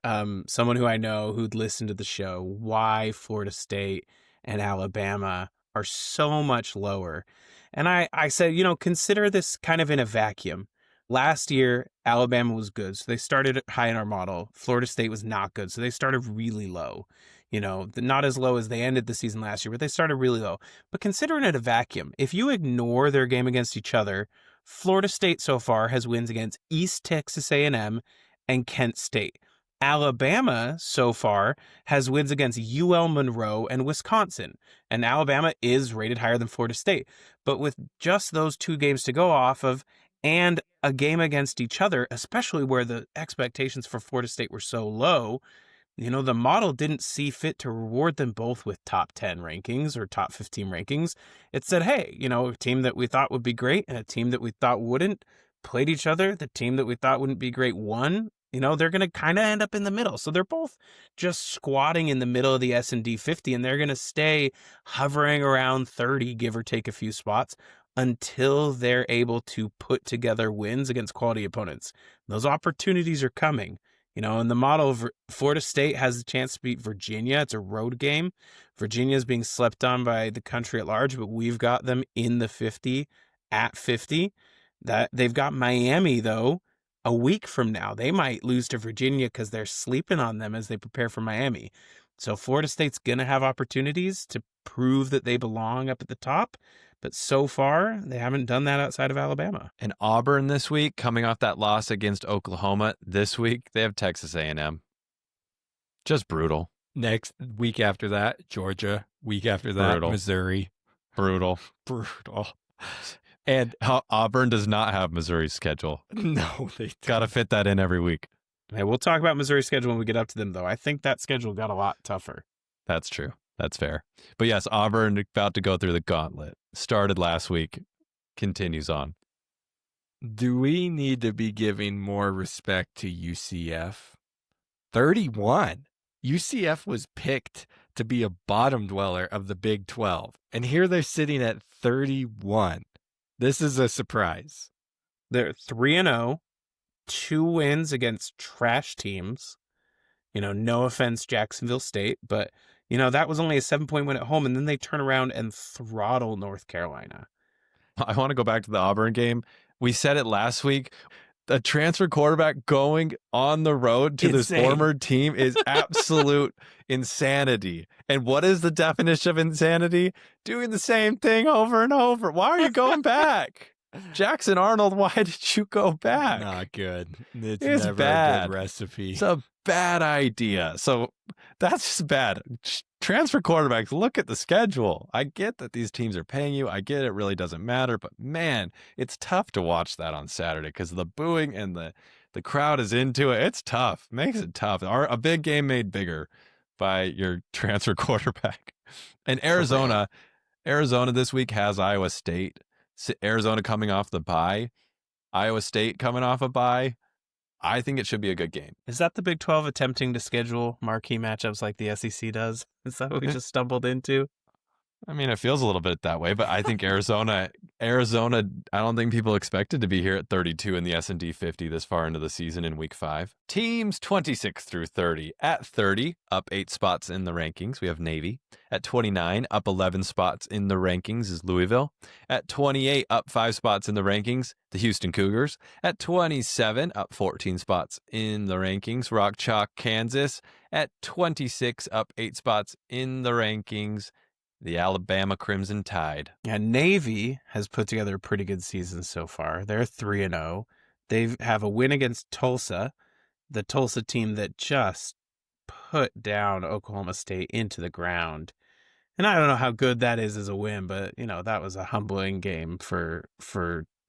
someone who I know who'd listened to the show, why Florida State and Alabama are so much lower. And I said, consider this kind of in a vacuum. Last year, Alabama was good, so they started high in our model. Florida State was not good, so they started really low. Not as low as they ended the season last year, but they started really low. But consider it a vacuum. If you ignore their game against each other, Florida State so far has wins against East Texas A&M and Kent State. Alabama so far has wins against UL Monroe and Wisconsin. And Alabama is rated higher than Florida State. But with just those 2 games to go off of and a game against each other, especially where the expectations for Florida State were so low, the model didn't see fit to reward them both with top 10 rankings or top 15 rankings. It said, hey, a team that we thought would be great and a team that we thought wouldn't played each other. The team that we thought wouldn't be great won. They're going to kind of end up in the middle. So they're both just squatting in the middle of the S&D 50, and they're going to stay hovering around 30, give or take a few spots, until they're able to put together wins against quality opponents. Those opportunities are coming. In the model, Florida State has a chance to beat Virginia. It's a road game. Virginia is being slept on by the country at large, but we've got them in the 50 at 50. That they've got Miami, though, a week from now. They might lose to Virginia because they're sleeping on them as they prepare for Miami. So Florida State's going to have opportunities to prove that they belong up at the top. But so far, they haven't done that outside of Alabama. And Auburn this week, coming off that loss against Oklahoma, this week they have Texas A&M. Just brutal. Next week after that, Georgia. Week after that, Brutal. Missouri. Brutal. And Auburn does not have Missouri's schedule. no, they Got to fit that in every week. Hey, we'll talk about Missouri's schedule when we get up to them, though. I think that schedule got a lot tougher. That's true. That's fair. But yes, Auburn about to go through the gauntlet. Started last week, continues on. Do we need to be giving more respect to UCF? 31. UCF was picked to be a bottom dweller of the Big 12, and here they're sitting at 31. This is a surprise. They're 3-0, 2 wins against trash teams. No offense, Jacksonville State, but, that was only a 7-point win at home, and then they turn around and throttle North Carolina. I want to go back to the Auburn game. We said it last week. The transfer quarterback going on the road to this Insane. former team is absolute insanity. And what is the definition of insanity? Doing the same thing over and over. Why are you going back? Jackson Arnold, why did you go back? Not good. It's It's never bad. a good recipe. It's a bad idea. So that's just bad. Transfer quarterbacks, look at the schedule. I get that these teams are paying you. I get it really doesn't matter. But man, it's tough to watch that on Saturday because the booing and the crowd is into it. It's tough. Makes it tough. A big game made bigger by your transfer quarterback. And Arizona this week has Iowa State. Arizona coming off the bye. Iowa State coming off a bye. I think it should be a good game. Is that the Big 12 attempting to schedule marquee matchups like the SEC does? Is that what we just stumbled into? I mean, it feels a little bit that way, but I think Arizona, I don't think people expected to be here at 32 in the S&D 50 this far into the season in week 5. Teams 26 through 30. At 30, up 8 spots in the rankings, we have Navy. At 29, up 11 spots in the rankings is Louisville. At 28, up 5 spots in the rankings, the Houston Cougars. At 27, up 14 spots in the rankings, Rock Chalk, Kansas. At 26, up 8 spots in the rankings, the Alabama Crimson Tide. Yeah, Navy has put together a pretty good season so far. They're 3-0. They have a win against Tulsa, the Tulsa team that just put down Oklahoma State into the ground. And I don't know how good that is as a win, but, that was a humbling game for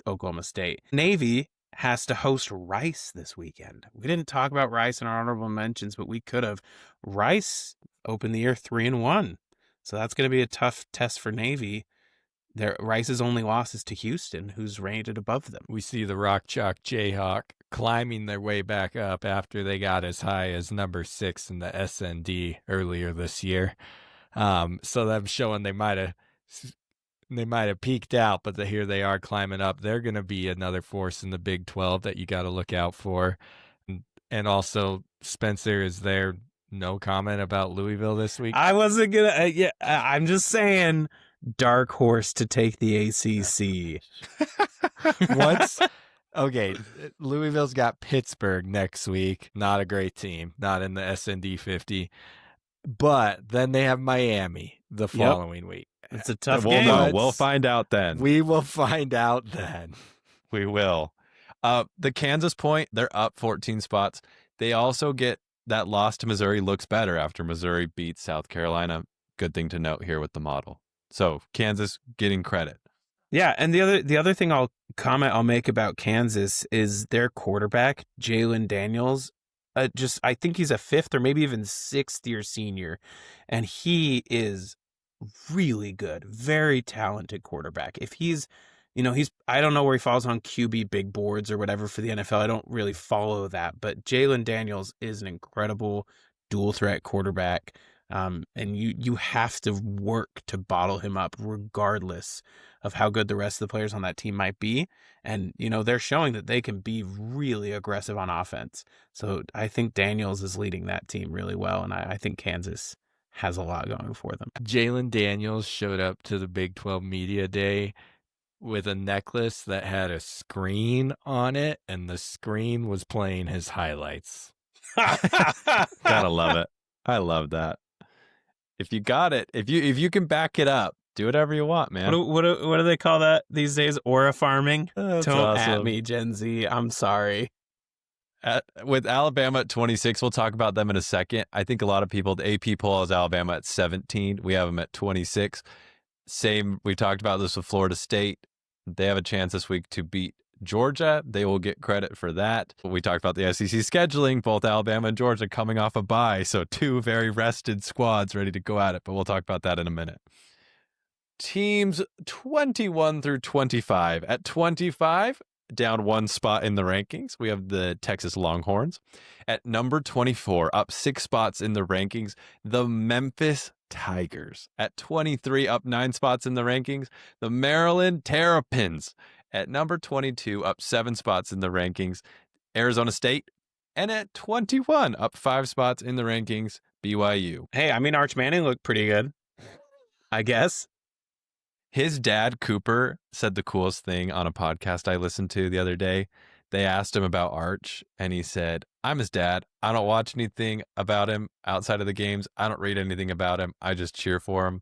Oklahoma State. Navy has to host Rice this weekend. We didn't talk about Rice in our honorable mentions, but we could have. Rice opened the year 3-1. So that's going to be a tough test for Navy. Rice's only loss is to Houston, who's rated above them. We see the Rock Chalk Jayhawk climbing their way back up after they got as high as number 6 in the SND earlier this year. So them showing they might have peaked out, but here they are climbing up. They're going to be another force in the Big 12 that you got to look out for. And also, Spencer, is there no comment about Louisville this week? I wasn't going to. I'm just saying, dark horse to take the ACC. Okay, Louisville's got Pittsburgh next week. Not a great team. Not in the SND 50. But then they have Miami the following week. It's a tough game. We'll find out then. We will find out then. We will. The Kansas point, they're up 14 spots. They also get that loss to Missouri looks better after Missouri beats South Carolina. Good thing to note here with the model. So Kansas getting credit. Yeah, and the other thing I'll make about Kansas is their quarterback, Jalen Daniels. I think he's a 5th or maybe even 6th year senior, and he is really good, very talented quarterback. If he's I don't know where he falls on QB big boards or whatever for the NFL. I don't really follow that, but Jalen Daniels is an incredible dual threat quarterback. And you have to work to bottle him up regardless of how good the rest of the players on that team might be. And, they're showing that they can be really aggressive on offense. So I think Daniels is leading that team really well. And I think Kansas has a lot going for them. Jalen Daniels showed up to the Big 12 Media Day with a necklace that had a screen on it, and the screen was playing his highlights. Gotta love it. I love that. If you got it, if you can back it up, do whatever you want, man. What do they call that these days? Aura farming? That's Don't awesome. at me, Gen Z. I'm sorry. With Alabama at 26, we'll talk about them in a second. I think a lot of people, the AP poll has Alabama at 17. We have them at 26. Same, we talked about this with Florida State. They have a chance this week to beat Georgia. They will get credit for that. We talked about the SEC scheduling, both Alabama and Georgia coming off a bye. So 2 very rested squads ready to go at it, but we'll talk about that in a minute. Teams 21 through 25. At 25, down 1 spot in the rankings, we have the Texas Longhorns. At number 24, up 6 spots in the rankings, the Memphis Tigers. At 23, up 9 spots in the rankings, the Maryland Terrapins. At number 22, up 7 spots in the rankings, Arizona State. And at 21, up 5 spots in the rankings, BYU. Hey, I mean, Arch Manning looked pretty good, I guess. His dad, Cooper, said the coolest thing on a podcast I listened to the other day. They asked him about Arch, and he said, I'm his dad. I don't watch anything about him outside of the games. I don't read anything about him. I just cheer for him.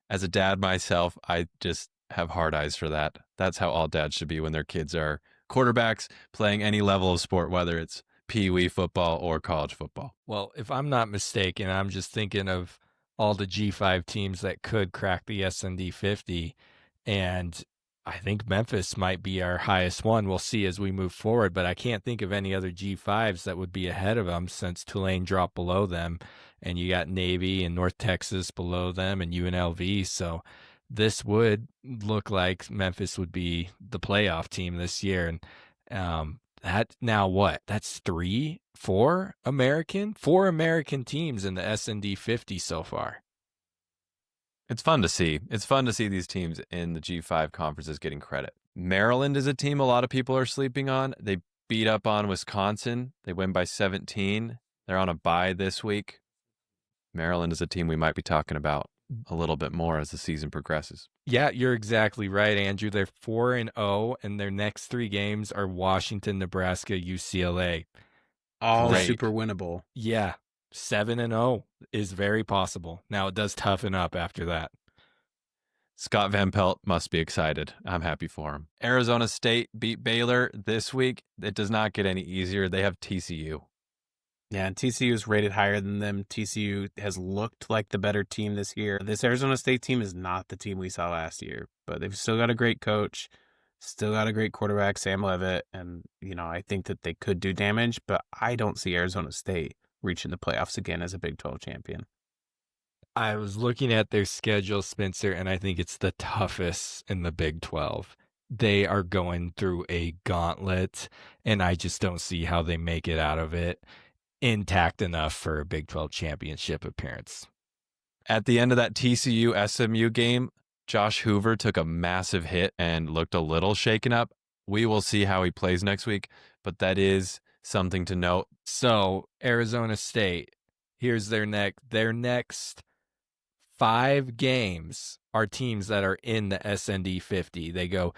As a dad myself, I just have hard eyes for that. That's how all dads should be when their kids are quarterbacks playing any level of sport, whether it's pee-wee football or college football. Well, if I'm not mistaken, I'm just thinking of all the G5 teams that could crack the S&D 50, and I think Memphis might be our highest one. We'll see as we move forward, but I can't think of any other G5s that would be ahead of them since Tulane dropped below them, and you got Navy and North Texas below them and UNLV, so this would look like Memphis would be the playoff team this year, and that now what? That's four American teams in the S&D 50 so far. It's fun to see. It's fun to see these teams in the G5 conferences getting credit. Maryland is a team a lot of people are sleeping on. They beat up on Wisconsin. They win by 17. They're on a bye this week. Maryland is a team we might be talking about a little bit more as the season progresses. Yeah, you're exactly right, Andrew. They're 4-0, and their next 3 games are Washington, Nebraska, UCLA. All Great. super winnable. Yeah, 7-0 is very possible. Now it does toughen up after that. Scott Van Pelt must be excited. I'm happy for him. Arizona State beat Baylor this week. It does not get any easier. They have TCU. Yeah, and TCU is rated higher than them. TCU has looked like the better team this year. This Arizona State team is not the team we saw last year, but they've still got a great coach, still got a great quarterback, Sam Leavitt, and, I think that they could do damage, but I don't see Arizona State reaching the playoffs again as a Big 12 champion. I was looking at their schedule, Spencer, and I think it's the toughest in the Big 12. They are going through a gauntlet, and I just don't see how they make it out of it intact enough for a Big 12 championship appearance. At the end of that TCU SMU game, Josh Hoover took a massive hit and looked a little shaken up. We will see how he plays next week, but that is something to note. So, Arizona State, here's their next 5 games are teams that are in the S&D 50. They go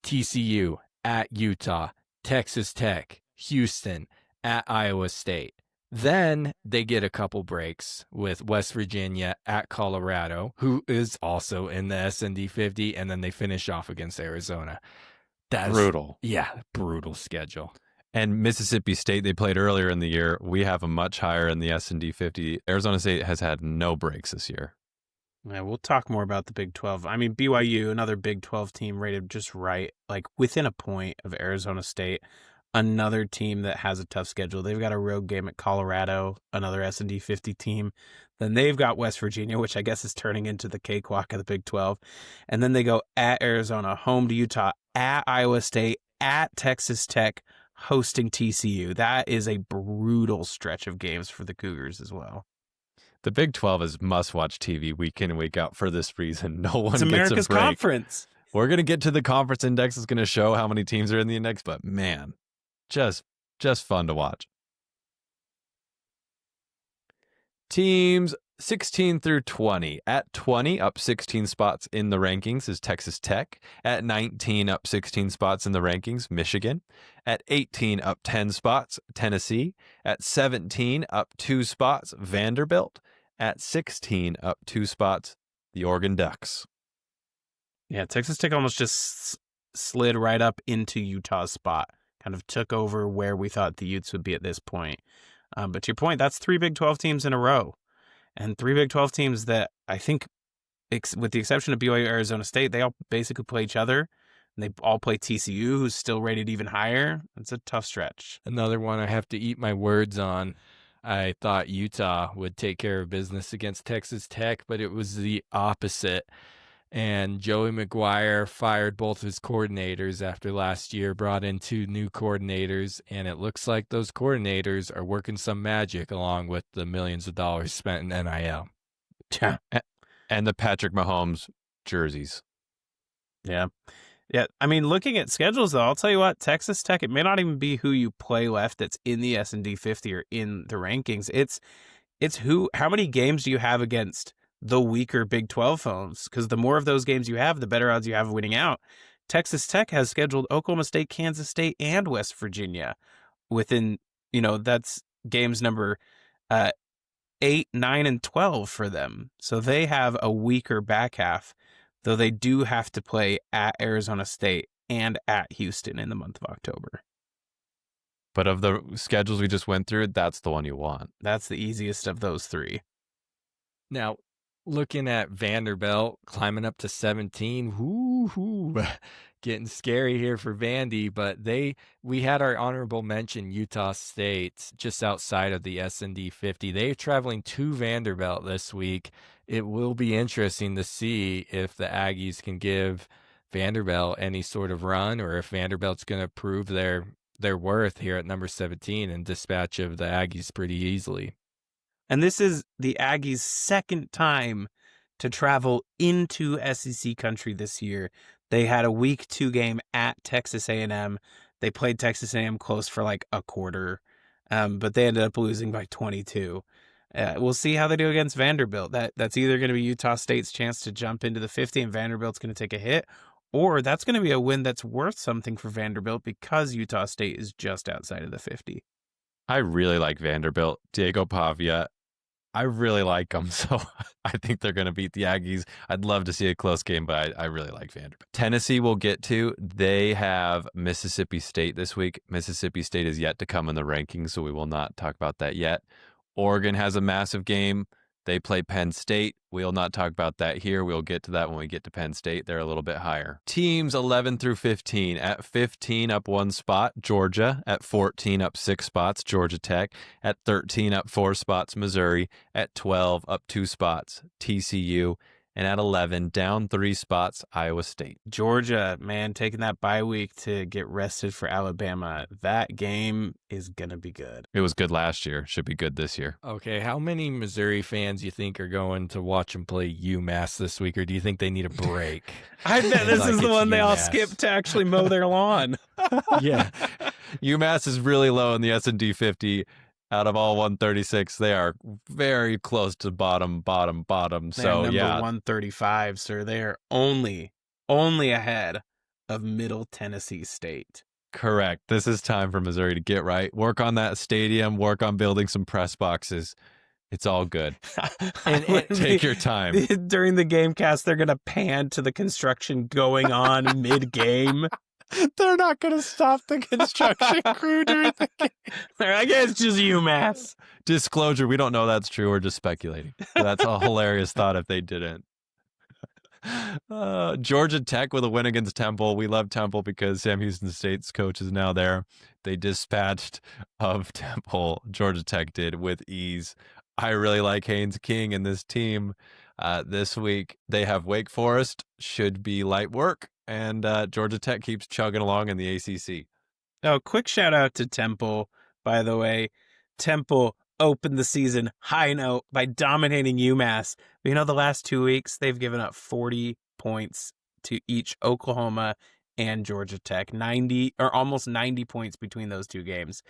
TCU, at Utah, Texas Tech, Houston, at Iowa State. Then they get a couple breaks with West Virginia, at Colorado, who is also in the S&D 50, and then they finish off against Arizona. That's brutal. Yeah, brutal schedule. And Mississippi State, they played earlier in the year. We have them much higher in the S&D 50. Arizona State has had no breaks this year. Yeah, we'll talk more about the Big 12. I mean, BYU, another Big 12 team rated just right, like within a point of Arizona State. Another team that has a tough schedule. They've got a road game at Colorado, another S&D 50 team. Then they've got West Virginia, which I guess is turning into the cakewalk of the Big 12. And then they go at Arizona, home to Utah, at Iowa State, at Texas Tech, hosting TCU. That is a brutal stretch of games for the Cougars as well. The Big 12 is must-watch TV week in and week out for this reason. No one It's gets America's a break. conference. We're going to get to the conference index. It's going to show how many teams are in the index, but man, just fun to watch. Teams 16 through 20. At 20, up 16 spots in the rankings is Texas Tech. At 19, up 16 spots in the rankings, Michigan. At 18, up 10 spots, Tennessee. At 17, up 2 spots, Vanderbilt. At 16, up 2 spots, the Oregon Ducks. Yeah, Texas Tech almost just slid right up into Utah's spot. Kind of took over where we thought the Utes would be at this point. But to your point, that's 3 Big 12 teams in a row. And 3 Big 12 teams that I think, with the exception of BYU, Arizona State, they all basically play each other. And they all play TCU, who's still rated even higher. It's a tough stretch. Another one I have to eat my words on. I thought Utah would take care of business against Texas Tech, but it was the opposite. And Joey McGuire fired both his coordinators after last year, brought in 2 new coordinators, and it looks like those coordinators are working some magic along with the millions of dollars spent in NIL. Yeah. And the Patrick Mahomes jerseys. Yeah. Yeah, I mean, looking at schedules, though, I'll tell you what, Texas Tech, it may not even be who you play left that's in the S&D 50 or in the rankings. It's how many games do you have against the weaker Big 12 foes? Because the more of those games you have, the better odds you have of winning out. Texas Tech has scheduled Oklahoma State, Kansas State, and West Virginia within, that's games number uh, 8, 9, and 12 for them. So they have a weaker back half, though they do have to play at Arizona State and at Houston in the month of October. But of the schedules we just went through, that's the one you want. That's the easiest of those three. Now, looking at Vanderbilt climbing up to 17, whoo, getting scary here for Vandy. But we had our honorable mention, Utah State, just outside of the S&D 50. They're traveling to Vanderbilt this week. It will be interesting to see if the Aggies can give Vanderbilt any sort of run, or if Vanderbilt's going to prove their worth here at number 17 and dispatch of the Aggies pretty easily. And this is the Aggies' second time to travel into SEC country this year. They had a week 2 game at Texas A&M. They played Texas A&M close for like a quarter, but they ended up losing by 22. We'll see how they do against Vanderbilt. That's either going to be Utah State's chance to jump into the 50 and Vanderbilt's going to take a hit, or that's going to be a win that's worth something for Vanderbilt because Utah State is just outside of the 50. I really like Vanderbilt. Diego Pavia, I really like them, so I think they're going to beat the Aggies. I'd love to see a close game, but I really like Vanderbilt. Tennessee we'll get to. They have Mississippi State this week. Mississippi State is yet to come in the rankings, so we will not talk about that yet. Oregon has a massive game. They play Penn State. We'll not talk about that here. We'll get to that when we get to Penn State. They're a little bit higher. Teams 11 through 15. At 15, up 1 spot, Georgia. At 14, up 6 spots, Georgia Tech. At 13, up 4 spots, Missouri. At 12, up 2 spots, TCU. And at 11, down 3 spots, Iowa State. Georgia, man, taking that bye week to get rested for Alabama. That game is going to be good. It was good last year. Should be good this year. Okay, how many Missouri fans you think are going to watch them play UMass this week, or do you think they need a break? I bet this is the one they all UMass. skip to actually mow their lawn. Yeah. UMass is really low in the S&D 50. Out of all 136, they are very close to bottom. So, number yeah. 135, sir. They are only ahead of Middle Tennessee State. Correct. This is time for Missouri to get right. Work on that stadium. Work on building some press boxes. It's all good. And Take your time. During the game cast, they're going to pan to the construction going on mid-game. They're not going to stop the construction crew during the game. They're like, it's just UMass. Disclosure, we don't know that's true. We're just speculating. That's a hilarious thought if they didn't. Georgia Tech with a win against Temple. We love Temple because Sam Houston State's coach is now there. They dispatched of Temple. Georgia Tech did with ease. I really like Haynes King and this team. This week they have Wake Forest. Should be light work. And Georgia Tech keeps chugging along in the ACC. Oh, quick shout out to Temple, by the way. Temple opened the season high note by dominating UMass. But the last 2 weeks, they've given up 40 points to each Oklahoma and Georgia Tech. 90 or almost 90 points between those two games.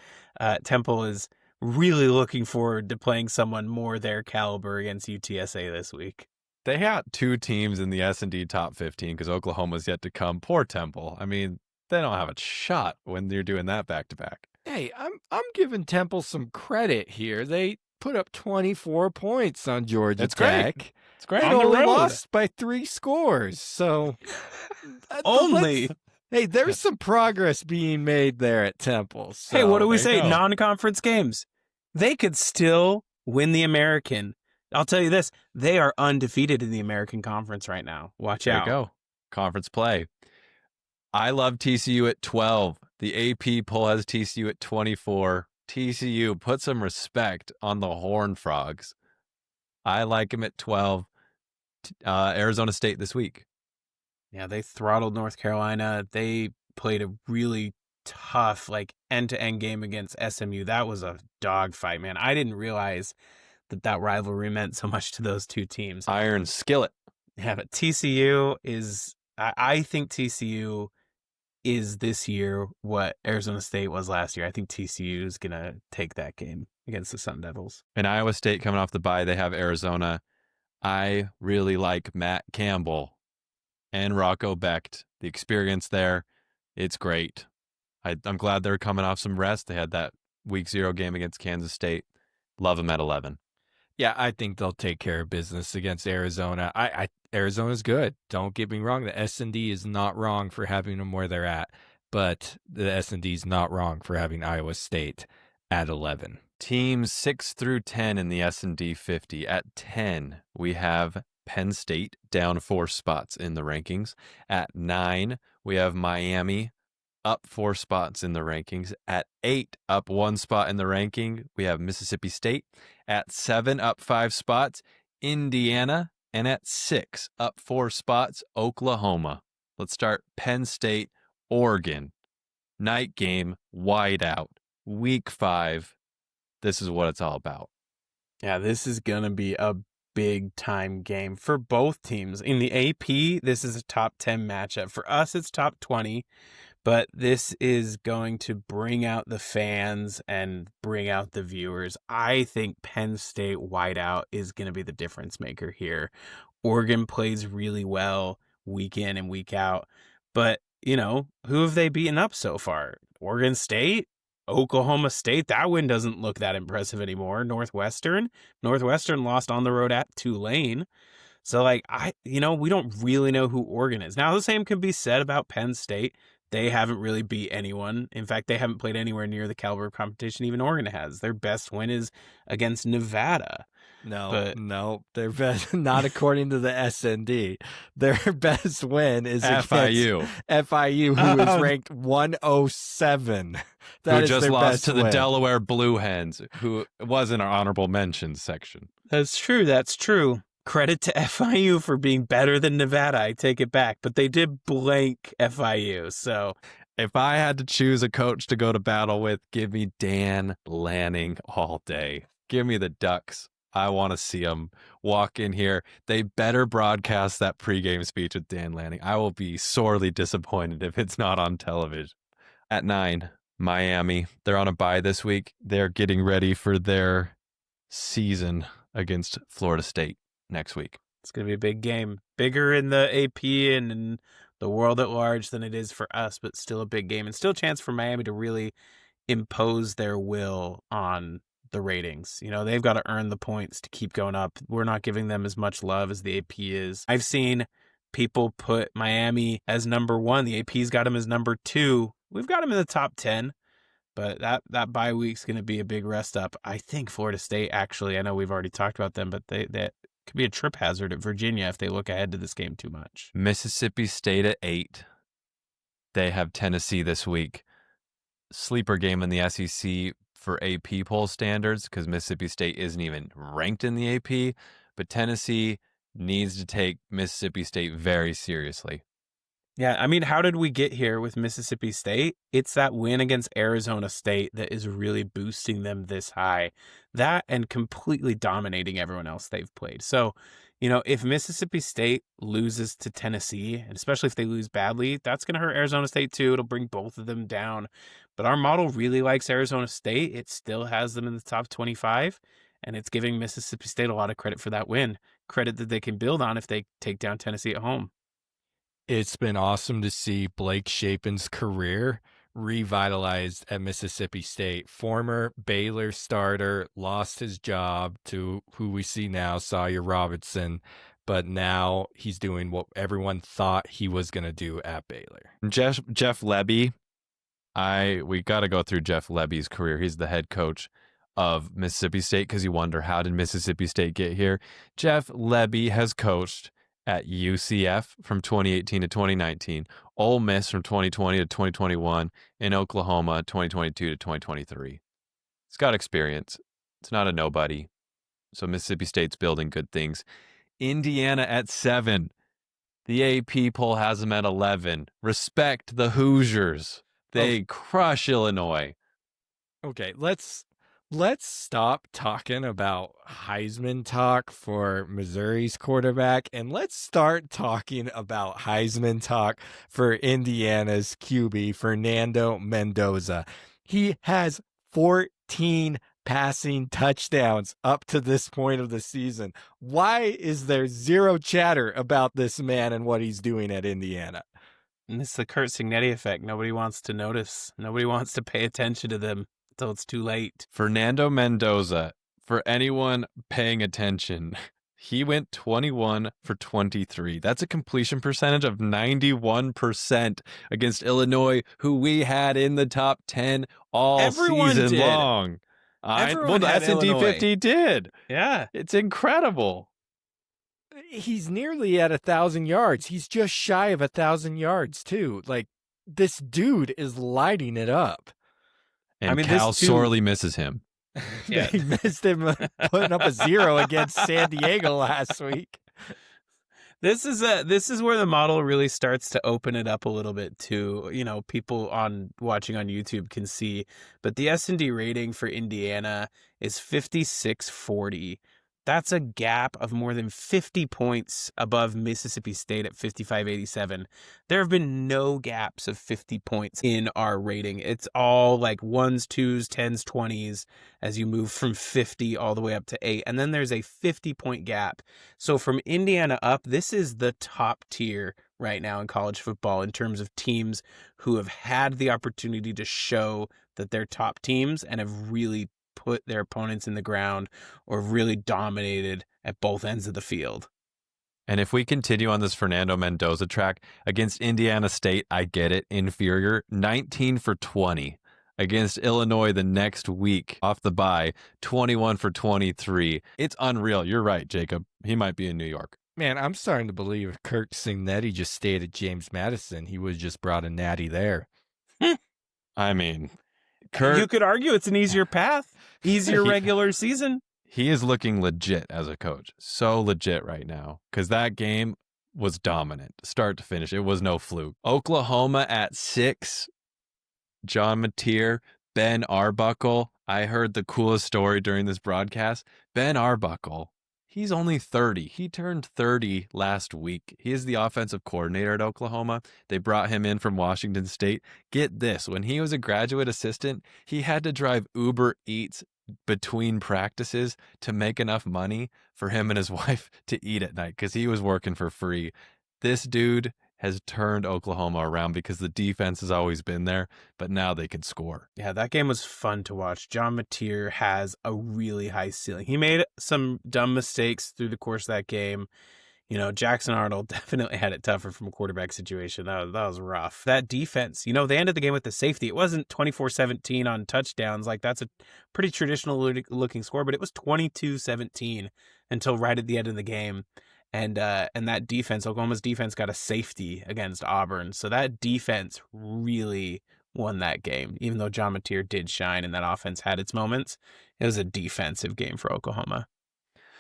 Temple is really looking forward to playing someone more their caliber against UTSA this week. They had 2 teams in the S&D top 15 because Oklahoma's yet to come. Poor Temple. I mean, they don't have a shot when you're doing that back-to-back. Hey, I'm giving Temple some credit here. They put up 24 points on Georgia Tech. Great. It's great. And On the only road. lost by 3 scores. So Only. Hey, there's some progress being made there at Temple. So Hey, what do we there you say? go. Non-conference games. They could still win the American. I'll tell you this. They are undefeated in the American Conference right now. Watch There out. you go. Conference play. I love TCU at 12. The AP poll has TCU at 24. TCU, put some respect on the Horned Frogs. I like them at 12. Arizona State this week. Yeah, they throttled North Carolina. They played a really tough, end-to-end game against SMU. That was a dogfight, man. I didn't realize that rivalry meant so much to those two teams. Iron Skillet. Yeah, but TCU is I think TCU is this year what Arizona State was last year. I think TCU is going to take that game against the Sun Devils. And Iowa State coming off the bye, they have Arizona. I really like Matt Campbell and Rocco Becht. The experience there, it's great. I'm glad they're coming off some rest. They had that week 0 game against Kansas State. Love them at 11. Yeah, I think they'll take care of business against Arizona. Arizona's good. Don't get me wrong. The S&D is not wrong for having them where they're at, but the S&D is not wrong for having Iowa State at 11. Teams 6 through 10 in the S&D 50. At 10, we have Penn State down 4 spots in the rankings. At 9, we have Miami up 4 spots in the rankings. At 8, up 1 spot in the ranking, we have Mississippi State. At 7, up 5 spots, Indiana. And at 6, up 4 spots, Oklahoma. Let's start Penn State, Oregon. Night game, wide out. Week 5. This is what it's all about. Yeah, this is going to be a big time game for both teams. In the AP, this is a top 10 matchup. For us, it's top 20. But this is going to bring out the fans and bring out the viewers. I think Penn State wideout is going to be the difference maker here. Oregon plays really well week in and week out. But, who have they beaten up so far? Oregon State? Oklahoma State? That win doesn't look that impressive anymore. Northwestern lost on the road at Tulane. So, we don't really know who Oregon is. Now, the same can be said about Penn State. They haven't really beat anyone. In fact, they haven't played anywhere near the caliber of competition even Oregon has. Their best win is against Nevada. No, their best, not according to the SND. Their best win is FIU. against FIU, who is ranked 107. Who just lost to the Delaware Blue Hens, who was in our honorable mentions section. That's true. Credit to FIU for being better than Nevada. I take it back. But they did blank FIU. So if I had to choose a coach to go to battle with, give me Dan Lanning all day. Give me the Ducks. I want to see them walk in here. They better broadcast that pregame speech with Dan Lanning. I will be sorely disappointed if it's not on television. At 9, Miami. They're on a bye this week. They're getting ready for their season against Florida State next week. It's going to be a big game. Bigger in the AP and in the world at large than it is for us, but still a big game. And still a chance for Miami to really impose their will on the ratings. They've got to earn the points to keep going up. We're not giving them as much love as the AP is. I've seen people put Miami as number 1. The AP's got them as number 2. We've got them in the top 10. But that bye week's going to be a big rest up. I think Florida State, actually, I know we've already talked about them, but that could be a trip hazard at Virginia if they look ahead to this game too much. Mississippi State at 8. They have Tennessee this week. Sleeper game in the SEC for AP poll standards because Mississippi State isn't even ranked in the AP, but Tennessee needs to take Mississippi State very seriously. Yeah, I mean, how did we get here with Mississippi State? It's that win against Arizona State that is really boosting them this high. That and completely dominating everyone else they've played. So, if Mississippi State loses to Tennessee, and especially if they lose badly, that's going to hurt Arizona State too. It'll bring both of them down. But our model really likes Arizona State. It still has them in the top 25, and it's giving Mississippi State a lot of credit for that win. Credit that they can build on if they take down Tennessee at home. It's been awesome to see Blake Shapen's career revitalized at Mississippi State. Former Baylor starter, lost his job to who we see now, Sawyer Robinson, but now he's doing what everyone thought he was going to do at Baylor. Jeff Lebby, we got to go through Jeff Lebby's career. He's the head coach of Mississippi State because you wonder, how did Mississippi State get here? Jeff Lebby has coached at UCF from 2018 to 2019, Ole Miss from 2020 to 2021, and Oklahoma 2022 to 2023. He's got experience. It's not a nobody. So Mississippi State's building good things. Indiana at 7. The AP poll has them at 11. Respect the Hoosiers. They crush Illinois. Okay, let's Let's stop talking about Heisman talk for Missouri's quarterback, and let's start talking about Heisman talk for Indiana's QB, Fernando Mendoza. He has 14 passing touchdowns up to this point of the season. Why is there zero chatter about this man and what he's doing at Indiana? And it's the Kurt Signetti effect. Nobody wants to notice. Nobody wants to pay attention to them until it's too late. Fernando Mendoza, for anyone paying attention, he went 21 for 23. That's a completion percentage of 91% against Illinois, who we had in the top 10 all season did. long. Everyone the had S&D Illinois. 50 did. Yeah. It's incredible. He's nearly at 1,000 yards. He's just shy of 1,000 yards, too. Like, this dude is lighting it up. And I mean, Cal this too- sorely misses him. Yeah. They missed him putting up a 0 against San Diego last week. This is where the model really starts to open it up a little bit too. You know, people watching on YouTube can see, but the S&D rating for Indiana is 5640. That's a gap of more than 50 points above Mississippi State at 5587. There have been no gaps of 50 points in our rating. It's all like 1s, 2s, 10s, 20s as you move from 50 all the way up to 8. And then there's a 50-point gap. So from Indiana up, this is the top tier right now in college football in terms of teams who have had the opportunity to show that they're top teams and have really put their opponents in the ground or really dominated at both ends of the field. And if we continue on this Fernando Mendoza track against Indiana State, I get it, inferior, 19 for 20. Against Illinois the next week off the bye, 21 for 23. It's unreal. You're right, Jacob. He might be in New York. Man, I'm starting to believe Kirk Signetti just stayed at James Madison. He was just brought a natty there. I mean, Kurt, you could argue it's an easier path, easier regular season. He is looking legit as a coach. So legit right now. Because that game was dominant, start to finish. It was no fluke. Oklahoma at 6. John Mateer, Ben Arbuckle. I heard the coolest story during this broadcast. Ben Arbuckle, he's only 30. He turned 30 last week. He is the offensive coordinator at Oklahoma. They brought him in from Washington State. Get this, when he was a graduate assistant, he had to drive Uber Eats between practices to make enough money for him and his wife to eat at night because he was working for free. This dude has turned Oklahoma around because the defense has always been there, but now they can score. Yeah, that game was fun to watch. John Mateer has a really high ceiling. He made some dumb mistakes through the course of that game. You know, Jackson Arnold definitely had it tougher from a quarterback situation. That was rough. That defense, you know, they ended the game with the safety. It wasn't 24-17 on touchdowns. Like, that's a pretty traditional looking score, but it was 22-17 until right at the end of the game. And that defense, Oklahoma's defense, got a safety against Auburn. So that defense really won that game. Even though John Mateer did shine and that offense had its moments, it was a defensive game for Oklahoma.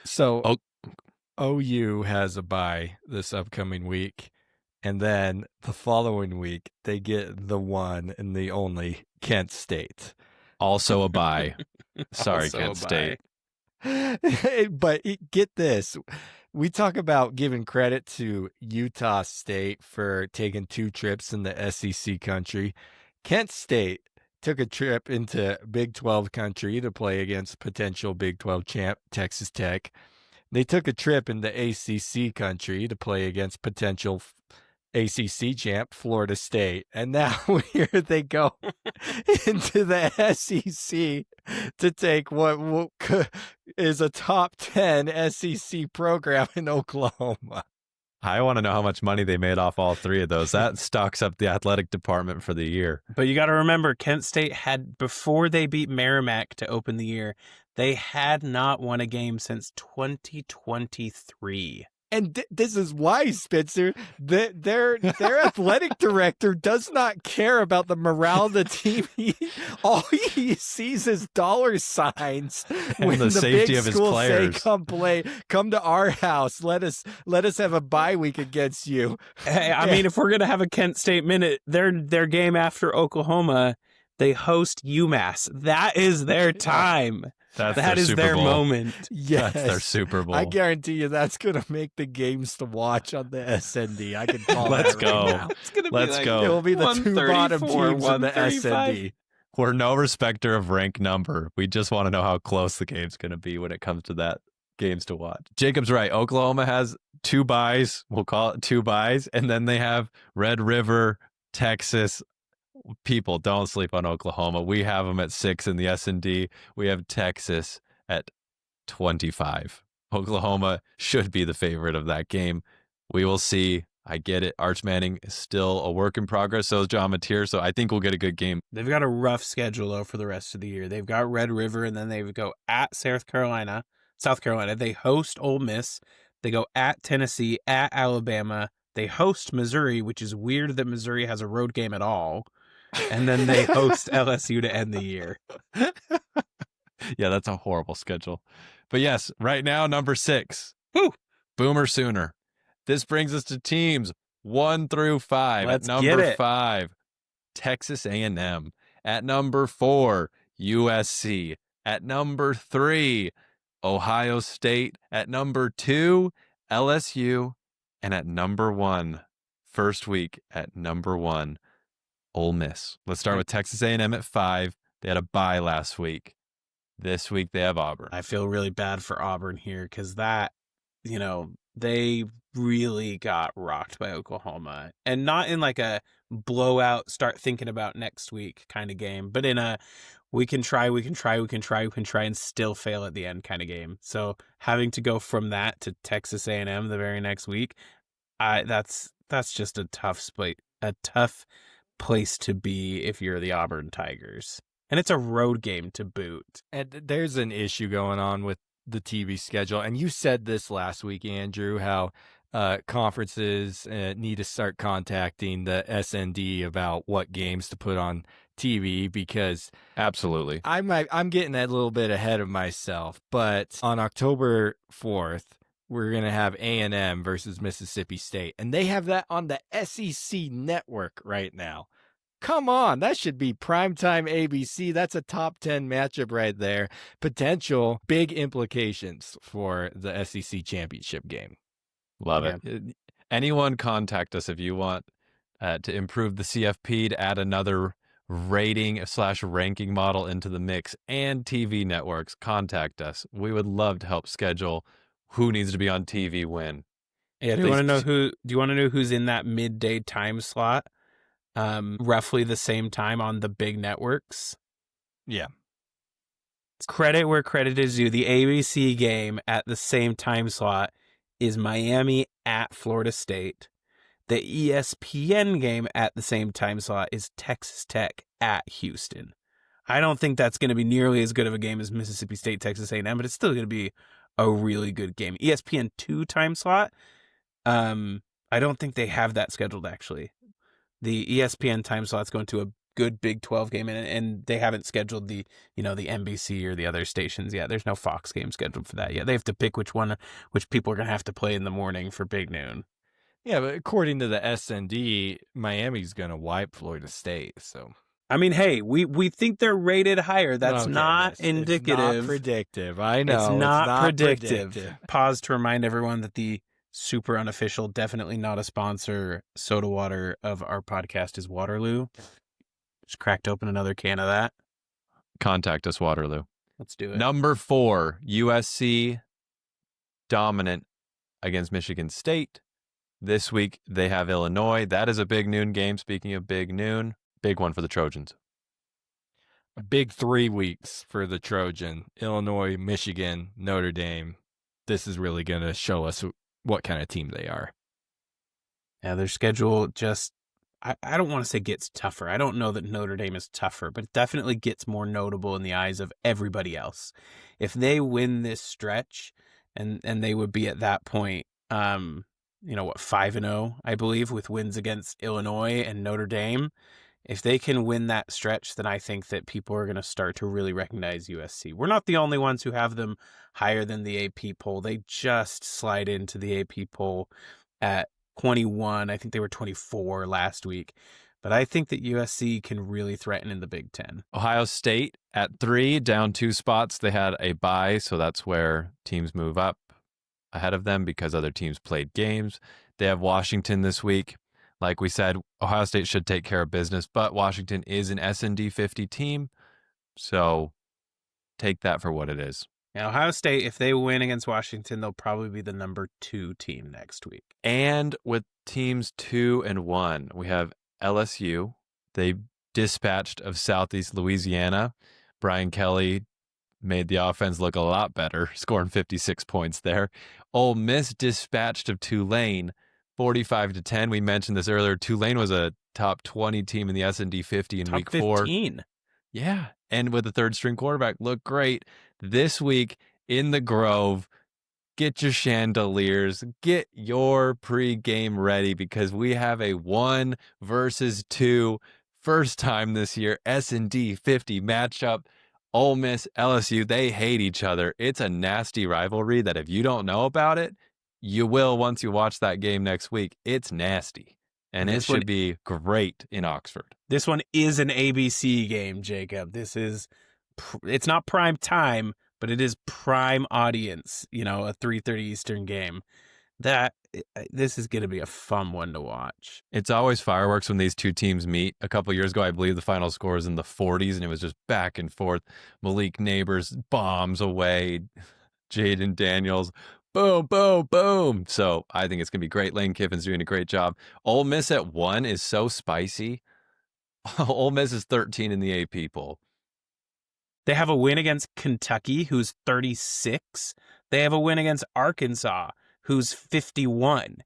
So OU has a bye this upcoming week. And then the following week, they get the one and the only Kent State. Also a bye. Sorry, Also Kent State. But get this. We talk about giving credit to Utah State for taking 2 trips in the SEC country. Kent State took a trip into Big 12 country to play against potential Big 12 champ Texas Tech. They took a trip in the ACC country to play against potential ACC champ Florida State. And now here they go into the SEC to take what is a top 10 SEC program in Oklahoma. I want to know how much money they made off all 3 of those. That stocks up the athletic department for the year. But you got to remember, Kent State had, before they beat Merrimack to open the year, they had not won a game since 2023. And this is why, Spencer, their athletic director does not care about the morale of the team. All he sees is dollar signs when the safety big of his schools players. say, come to our house. Let us have a bye week against you. Hey, I mean, if we're gonna have a Kent State minute, their game after Oklahoma, They host UMass. That is their time. That That is Super their Bowl. moment. Yes. That's their Super Bowl. I guarantee you that's going to make the games to watch on the SND. I can call Let's that go. right now. It's going to be Let's like go. It will be the two bottom 134, teams in the 135. SND. We're no respecter of rank number. We just want to know how close the game's going to be when it comes to that games to watch. Jacob's right. Oklahoma has 2 buys. We'll call it 2 buys. And then they have Red River, Texas. People, don't sleep on Oklahoma. We have them at 6 in the S&D. We have Texas at 25. Oklahoma should be the favorite of that game. We will see. I get it. Arch Manning is still a work in progress. So is John Mateer. So I think we'll get a good game. They've got a rough schedule, though, for the rest of the year. They've got Red River, and then they go at South Carolina. They host Ole Miss. They go at Tennessee, at Alabama. They host Missouri, which is weird that Missouri has a road game at all. And then they host LSU to end the year. Yeah, that's a horrible schedule. But yes, right now, number 6. Woo! Boomer Sooner. This brings us to teams 1 through 5. Let's At get number it. 5, Texas A&M. At number 4, USC. At number 3, Ohio State. At number 2, LSU. And at number 1, first week at number 1, Ole Miss. Let's start with Texas A&M at 5. They had a bye last week. This week they have Auburn. I feel really bad for Auburn here because they really got rocked by Oklahoma, and not in like a blowout, start thinking about next week kind of game, but in a we can try and still fail at the end kind of game. So having to go from that to Texas A&M the very next week, that's just a tough place to be if you're the Auburn Tigers. And it's a road game to boot. And there's an issue going on with the TV schedule. And you said this last week, Andrew, how conferences need to start contacting the SND about what games to put on TV, because Absolutely. I'm getting a little bit ahead of myself. But on October 4th, we're going to have A&M versus Mississippi State. And they have that on the SEC network right now. Come on, that should be primetime ABC. That's a top 10 matchup right there. Potential big implications for the SEC championship game. Love it. Anyone contact us if you want to improve the CFP, to add another rating/ranking model into the mix, and TV networks. Contact us. We would love to help schedule who needs to be on TV when. Yeah, do you want to know who's in that midday time slot? Roughly the same time on the big networks. Yeah. Credit where credit is due. The ABC game at the same time slot is Miami at Florida State. The ESPN game at the same time slot is Texas Tech at Houston. I don't think that's going to be nearly as good of a game as Mississippi State, Texas A&M, but it's still going to be a really good game. ESPN 2 time slot, I don't think they have that scheduled, actually. The ESPN time slot's going to a good Big 12 game, and they haven't scheduled the NBC or the other stations yet. There's no Fox game scheduled for that yet. They have to pick which people are going to have to play in the morning for Big Noon. Yeah, but according to the SND, Miami's going to wipe Florida State. So, I mean, hey, we think they're rated higher. That's not indicative. It's not predictive. I know. It's not predictive. predictive. Pause to remind everyone that the super unofficial, definitely not a sponsor, soda water of our podcast is Waterloo. Just cracked open another can of that. Contact us, Waterloo. Let's do it. Number 4, USC dominant against Michigan State. This week they have Illinois. That is a big noon game. Speaking of big noon, big one for the Trojans. A big 3 weeks for the Trojan. Illinois, Michigan, Notre Dame. This is really going to show us what kind of team they are. Yeah, their schedule just, I don't want to say gets tougher. I don't know that Notre Dame is tougher, but it definitely gets more notable in the eyes of everybody else. If they win this stretch, and they would be at that point, 5-0, I believe, with wins against Illinois and Notre Dame. If they can win that stretch, then I think that people are going to start to really recognize USC. We're not the only ones who have them higher than the AP poll. They just slide into the AP poll at 21. I think they were 24 last week. But I think that USC can really threaten in the Big Ten. Ohio State at 3, down 2 spots. They had a bye, so that's where teams move up ahead of them because other teams played games. They have Washington this week. Like we said, Ohio State should take care of business, but Washington is an S&D 50 team, so take that for what it is. Now, Ohio State, if they win against Washington, they'll probably be the number 2 team next week. And with teams 2 and 1, we have LSU. They dispatched of Southeast Louisiana. Brian Kelly made the offense look a lot better, scoring 56 points there. Ole Miss dispatched of Tulane, 45-10. We mentioned this earlier. Tulane was a top 20 team in the S&D 50 in week 4. 15. Yeah, and with the third-string quarterback, looked great. This week in the Grove, get your chandeliers, get your pregame ready because we have a 1 versus 2 first time this year S&D 50 matchup. Ole Miss, LSU, they hate each other. It's a nasty rivalry that if you don't know about it, you will once you watch that game next week. It's nasty, and it should be great in Oxford. This one is an ABC game, Jacob. It's not prime time, but it is prime audience, a 3:30 Eastern game. This is going to be a fun one to watch. It's always fireworks when these two teams meet. A couple years ago, I believe the final score was in the 40s, and it was just back and forth. Malik Neighbors bombs away. Jaden Daniels, boom, boom, boom. So I think it's going to be great. Lane Kiffin's doing a great job. Ole Miss at 1 is so spicy. Ole Miss is 13 in the AP poll. They have a win against Kentucky, who's 36. They have a win against Arkansas, who's 51.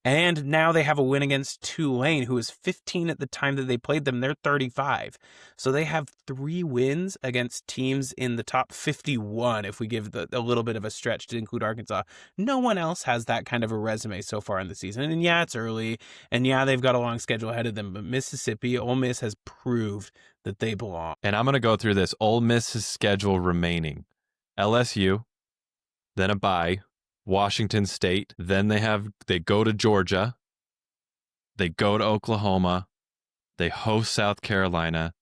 And now they have a win against Tulane, who was 15 at the time that they played them. They're 35. So they have 3 wins against teams in the top 51, if we give a little bit of a stretch to include Arkansas. No one else has that kind of a resume so far in the season. And yeah, it's early. And yeah, they've got a long schedule ahead of them. But Mississippi, Ole Miss has proved that they belong. And I'm going to go through this. Ole Miss's schedule remaining. LSU, then a bye. Washington State, then they go to Georgia, they go to Oklahoma, they host South Carolina,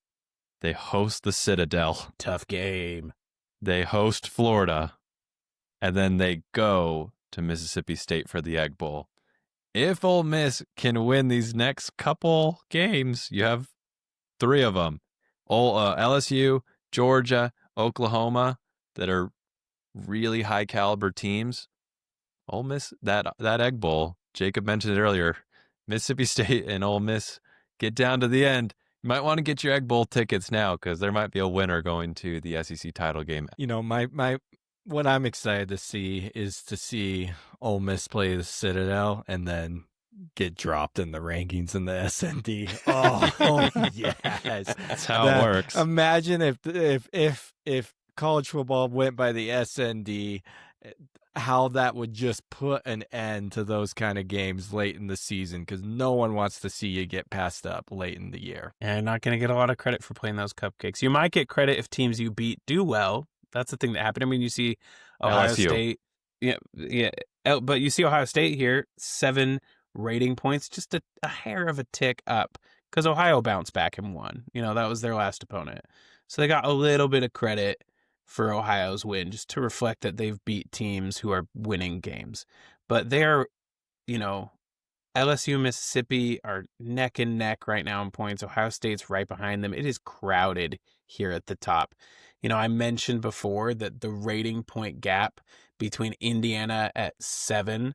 they host the Citadel. Tough game. They host Florida, and then they go to Mississippi State for the Egg Bowl. If Ole Miss can win these next couple games, you have 3 of them. LSU, Georgia, Oklahoma, that are really high caliber teams. Ole Miss, that Egg Bowl, Jacob mentioned it earlier, Mississippi State and Ole Miss get down to the end. You might want to get your Egg Bowl tickets now because there might be a winner going to the SEC title game. What I'm excited to see is to see Ole Miss play the Citadel and then get dropped in the rankings in the S&D. Oh yes, that's how it works. Imagine if college football went by the S&D. How that would just put an end to those kind of games late in the season because no one wants to see you get passed up late in the year. And not going to get a lot of credit for playing those cupcakes. You might get credit if teams you beat do well. That's the thing that happened. I mean, you see Ohio LSU. State. Yeah. But you see Ohio State here, 7 rating points, just a hair of a tick up because Ohio bounced back and won. That was their last opponent. So they got a little bit of credit for Ohio's win, just to reflect that they've beat teams who are winning games. But they're, LSU, Mississippi are neck and neck right now in points. Ohio State's right behind them. It is crowded here at the top. I mentioned before that the rating point gap between Indiana at 7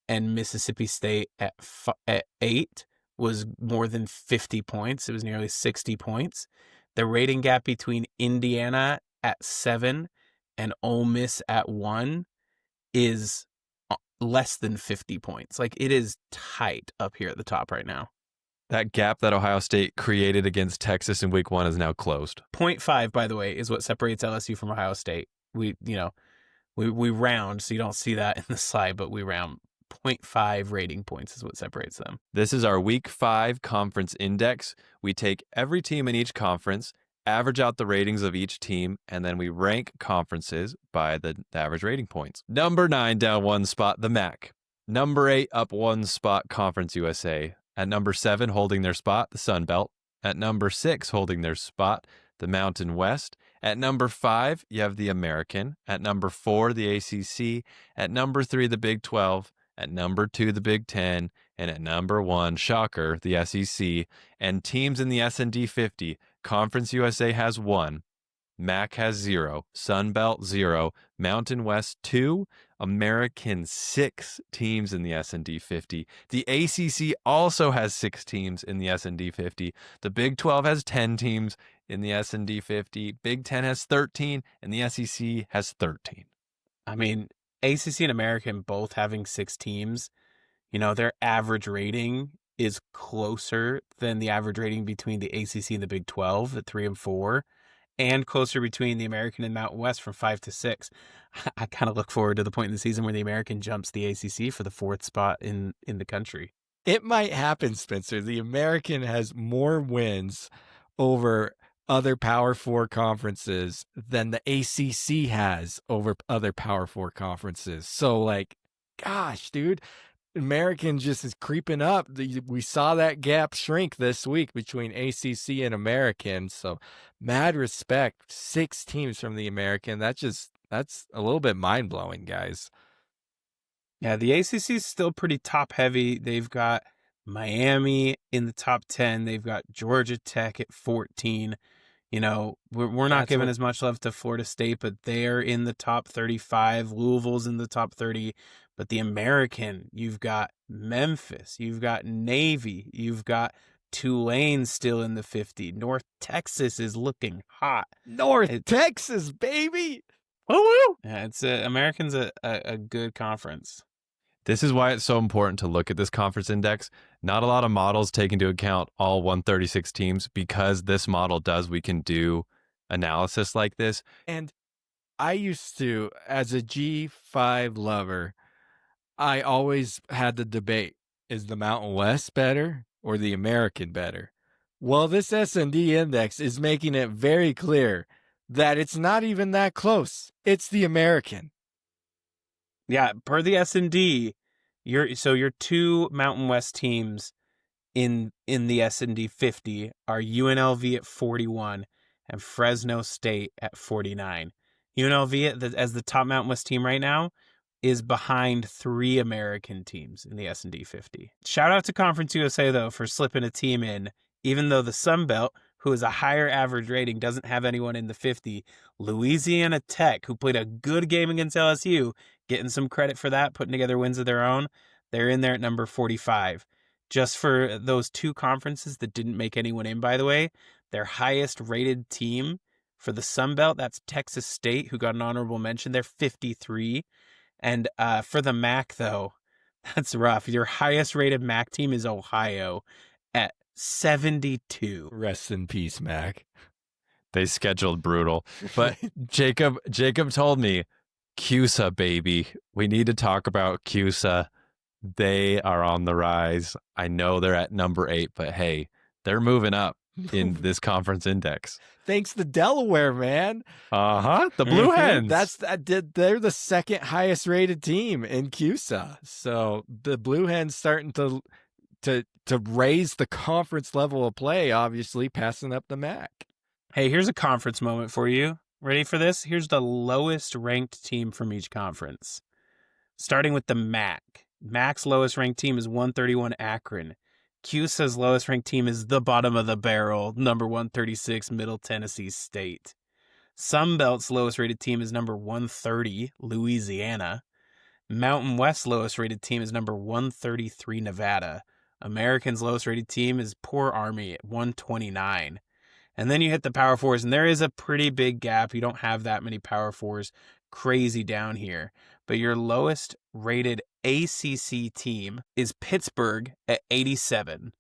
and Mississippi State at 8 was more than 50 points. It was nearly 60 points. The rating gap between Indiana at 7 and Ole Miss at 1 is less than 50 points. Like, it is tight up here at the top right now. That gap that Ohio State created against Texas in week 1 is now closed. 0.5, by the way, is what separates LSU from Ohio State. We round, so you don't see that in the slide, but we round. 0.5 rating points is what separates them. This is our week 5 conference index. We take every team in each conference, average out the ratings of each team, and then we rank conferences by the average rating points. Number 9 down 1 spot, the MAC. Number 8 up 1 spot, Conference USA. At number 7, holding their spot, the Sun Belt. At number 6, holding their spot, the Mountain West. At number 5, you have the American. At number 4, the ACC. At number 3, the Big 12. At number 2, the Big 10. And at number 1, shocker, the SEC. And teams in the S&D 50, Conference USA has 1. MAC has 0, Sun Belt 0, Mountain West 2, American 6 teams in the S&D 50. The ACC also has 6 teams in the S&D 50. The Big 12 has 10 teams in the S&D 50. Big 10 has 13, and the SEC has 13. I mean, ACC and American both having 6 teams, their average rating is closer than the average rating between the ACC and the Big 12 at 3 and 4. And closer between the American and Mountain West from 5 to 6. I kind of look forward to the point in the season where the American jumps the ACC for the 4th spot in the country. It might happen, Spencer. The American has more wins over other Power 4 conferences than the ACC has over other Power 4 conferences. So, gosh, dude, American just is creeping up. We saw that gap shrink this week between ACC and American. So mad respect. 6 teams from the American. That's a little bit mind blowing, guys. Yeah, the ACC is still pretty top heavy. They've got Miami in the top 10. They've got Georgia Tech at 14. We're not giving as much love to Florida State, but they're in the top 35. Louisville's in the top 30. But the American, you've got Memphis, you've got Navy, you've got Tulane still in the 50. North Texas is looking hot. Texas, baby. Woo! Yeah, American's a good conference. This is why it's so important to look at this conference index. Not a lot of models take into account all 136 teams. Because this model does, we can do analysis like this. And I used to, as a G5 lover, I always had the debate, is the Mountain West better or the American better? Well, this S&D index is making it very clear that it's not even that close. It's the American. Yeah, per the S&D, your 2 Mountain West teams in the S&D 50 are UNLV at 41 and Fresno State at 49. UNLV as the top Mountain West team right now is behind 3 American teams in the S&D 50. Shout out to Conference USA, though, for slipping a team in, even though the Sun Belt, who has a higher average rating, doesn't have anyone in the 50. Louisiana Tech, who played a good game against LSU, getting some credit for that, putting together wins of their own, they're in there at number 45. Just for those 2 conferences that didn't make anyone in, by the way, their highest rated team for the Sun Belt, that's Texas State, who got an honorable mention. They're 53. And for the MAC, though, that's rough. Your highest rated MAC team is Ohio at 72. Rest in peace, Mac. They scheduled brutal. But Jacob told me, CUSA, baby. We need to talk about CUSA. They are on the rise. I know they're at number 8, but hey, they're moving up in this conference index. Thanks to Delaware, man. The Blue Hens. They're the 2nd highest rated team in CUSA. So the Blue Hens starting to raise the conference level of play, obviously passing up the MAC. Hey, here's a conference moment for you. Ready for this? Here's the lowest ranked team from each conference. Starting with the MAC. MAC's lowest ranked team is 131 Akron. CUSA's lowest ranked team is the bottom of the barrel, number 136 Middle Tennessee State. Sunbelt's lowest rated team is number 130 Louisiana. Mountain West's lowest rated team is number 133 Nevada. American's lowest rated team is Poor Army at 129. And then you hit the Power Fours, and there is a pretty big gap. You don't have that many Power Fours crazy down here. But your lowest rated ACC team is Pittsburgh at 87.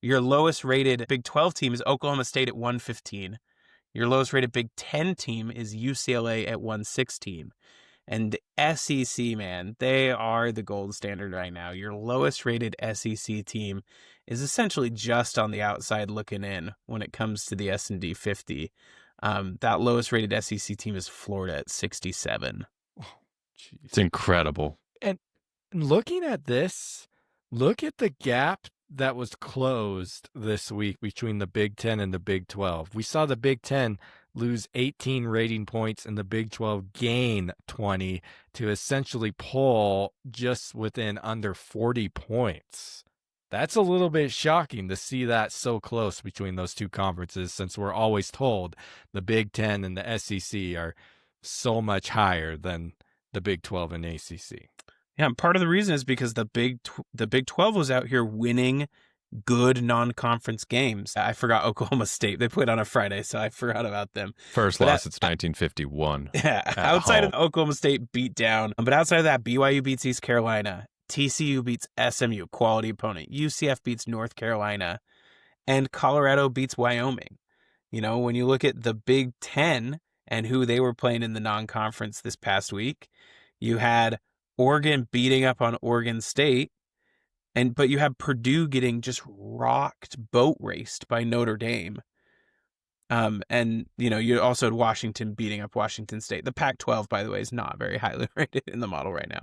Your lowest rated Big 12 team is Oklahoma State at 115. Your lowest rated Big 10 team is UCLA at 116. And SEC, man, they are the gold standard right now. Your lowest rated SEC team is essentially just on the outside looking in when it comes to the S&D 50. That lowest rated SEC team is Florida at 67. Oh, it's incredible. And looking at this, look at the gap that was closed this week between the Big Ten and the Big 12. We saw the Big Ten lose 18 rating points and the Big 12 gain 20 to essentially pull just within under 40 points. That's a little bit shocking to see that so close between those two conferences, since we're always told the Big Ten and the SEC are so much higher than the Big 12 and ACC. Yeah, and part of the reason is because the Big 12 was out here winning good non-conference games. I forgot Oklahoma State. They played on a Friday, so I forgot about them. First loss since 1951. Yeah, outside of the Oklahoma State beatdown, but outside of that, BYU beats East Carolina, TCU beats SMU, quality opponent, UCF beats North Carolina, and Colorado beats Wyoming. You know, when you look at the Big Ten and who they were playing in the non-conference this past week, you had Oregon beating up on Oregon State, but you have Purdue getting just rocked, boat raced by Notre Dame. And you know, you also had Washington beating up Washington State. The Pac-12, by the way, is not very highly rated in the model right now.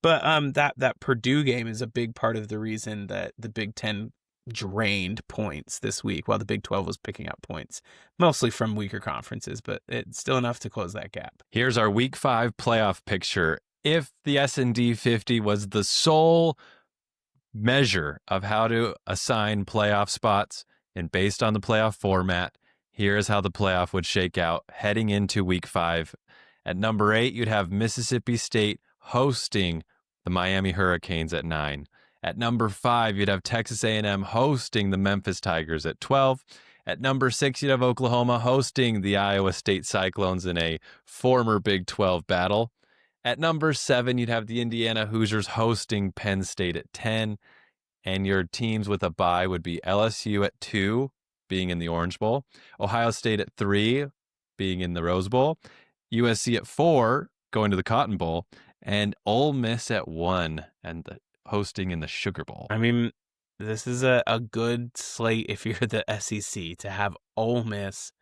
But that Purdue game is a big part of the reason that the Big Ten drained points this week, while the Big 12 was picking up points, mostly from weaker conferences, but it's still enough to close that gap. Here's our Week 5 playoff picture. If the S&D 50 was the sole measure of how to assign playoff spots, and based on the playoff format, here's how the playoff would shake out heading into Week 5. At number 8, you'd have Mississippi State hosting the Miami Hurricanes at 9. At number 5, you'd have Texas A&M hosting the Memphis Tigers at 12. At number 6, you'd have Oklahoma hosting the Iowa State Cyclones in a former Big 12 battle. At number 7, you'd have the Indiana Hoosiers hosting Penn State at 10. And your teams with a bye would be LSU at 2, being in the Orange Bowl, Ohio State at 3, being in the Rose Bowl, USC at 4, going to the Cotton Bowl, and Ole Miss at 1, and hosting in the Sugar Bowl. I mean, this is a good slate if you're the SEC to have Ole Miss,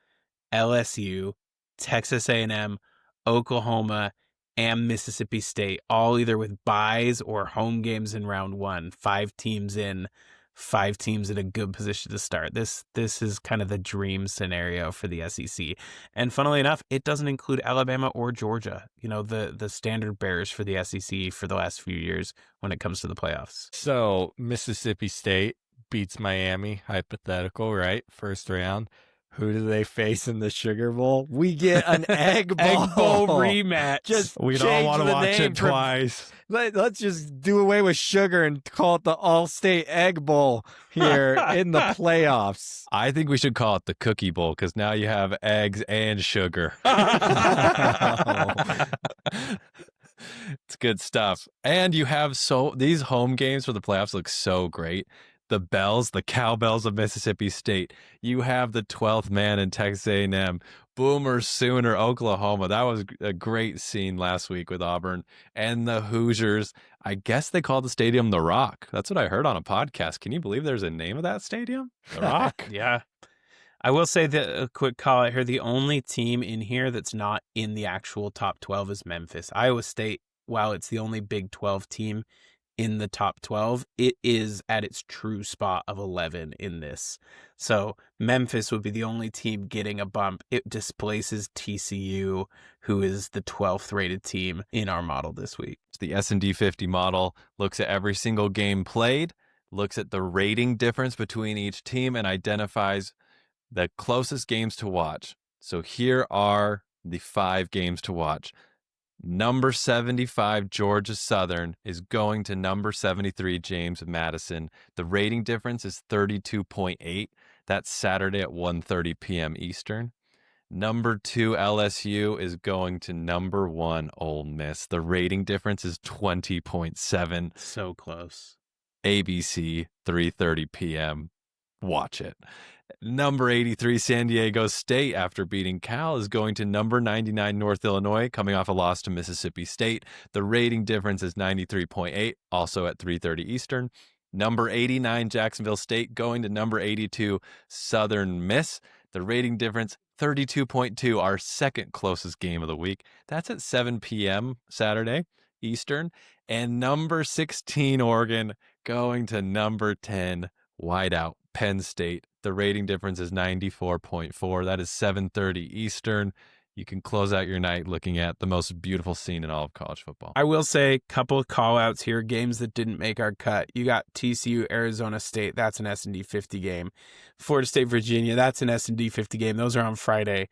LSU, Texas A&M, Oklahoma, and Mississippi State, all either with byes or home games in round 1. 5 teams in, 5 teams in a good position to start. This is kind of the dream scenario for the SEC. And funnily enough, it doesn't include Alabama or Georgia, you know, the standard bearers for the SEC for the last few years when it comes to the playoffs. So Mississippi State beats Miami, hypothetical, right? First round. Who do they face in the Sugar Bowl? We get an Egg Bowl. Egg Bowl rematch. Just we don't want to watch it twice. Let's just do away with sugar and call it the All-State Egg Bowl here in the playoffs. I think we should call it the Cookie Bowl because now you have eggs and sugar. It's good stuff. And you have these home games for the playoffs look so great. The bells, the cowbells of Mississippi State. You have the 12th man in Texas A&M. Boomer Sooner, Oklahoma. That was a great scene last week with Auburn. And the Hoosiers, I guess they call the stadium The Rock. That's what I heard on a podcast. Can you believe there's a name of that stadium? The Rock. Yeah. I will say that a quick call out here. The only team in here that's not in the actual top 12 is Memphis. Iowa State, while it's the only Big 12 team in the top 12, it is at its true spot of 11 in this. So Memphis would be the only team getting a bump. It displaces TCU, who is the 12th rated team in our model this week. The S&D 50 model looks at every single game played, looks at the rating difference between each team, and identifies the closest games to watch. So here are the 5 games to watch. Number 75, Georgia Southern, is going to number 73, James Madison. The rating difference is 32.8. That's Saturday at 1:30 p.m. Eastern. Number 2, LSU, is going to number 1, Ole Miss. The rating difference is 20.7. So close. ABC, 3:30 p.m. Watch it. Number 83, San Diego State, after beating Cal, is going to number 99, North Illinois, coming off a loss to Mississippi State. The rating difference is 93.8, also at 3:30 Eastern. Number 89, Jacksonville State, going to number 82, Southern Miss. The rating difference, 32.2, our second closest game of the week. That's at 7 p.m. Saturday Eastern. And number 16, Oregon, going to number 10, Whiteout, Penn State. The rating difference is 94.4. That is 7:30 Eastern. You can close out your night looking at the most beautiful scene in all of college football. I will say a couple of call-outs here, games that didn't make our cut. You got TCU, Arizona State. That's an S&D 50 game. Florida State, Virginia. That's an S&D 50 game. Those are on Friday.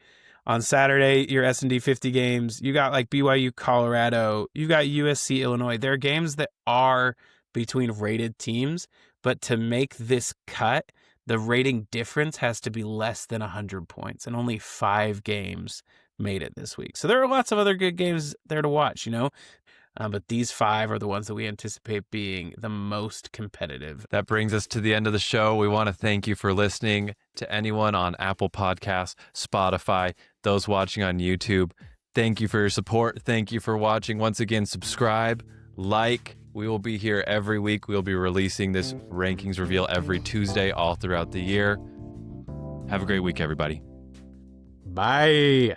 On Saturday, your S&D 50 games. You got like BYU, Colorado. You got USC, Illinois. There are games that are between rated teams, but to make this cut, the rating difference has to be less than 100 points, and only 5 games made it this week. So there are lots of other good games there to watch, but these 5 are the ones that we anticipate being the most competitive. That brings us to the end of the show. We want to thank you for listening. To anyone on Apple Podcasts, Spotify, those watching on YouTube, thank you for your support. Thank you for watching. Once again, subscribe, like. We will be here every week. We'll be releasing this rankings reveal every Tuesday all throughout the year. Have a great week, everybody. Bye.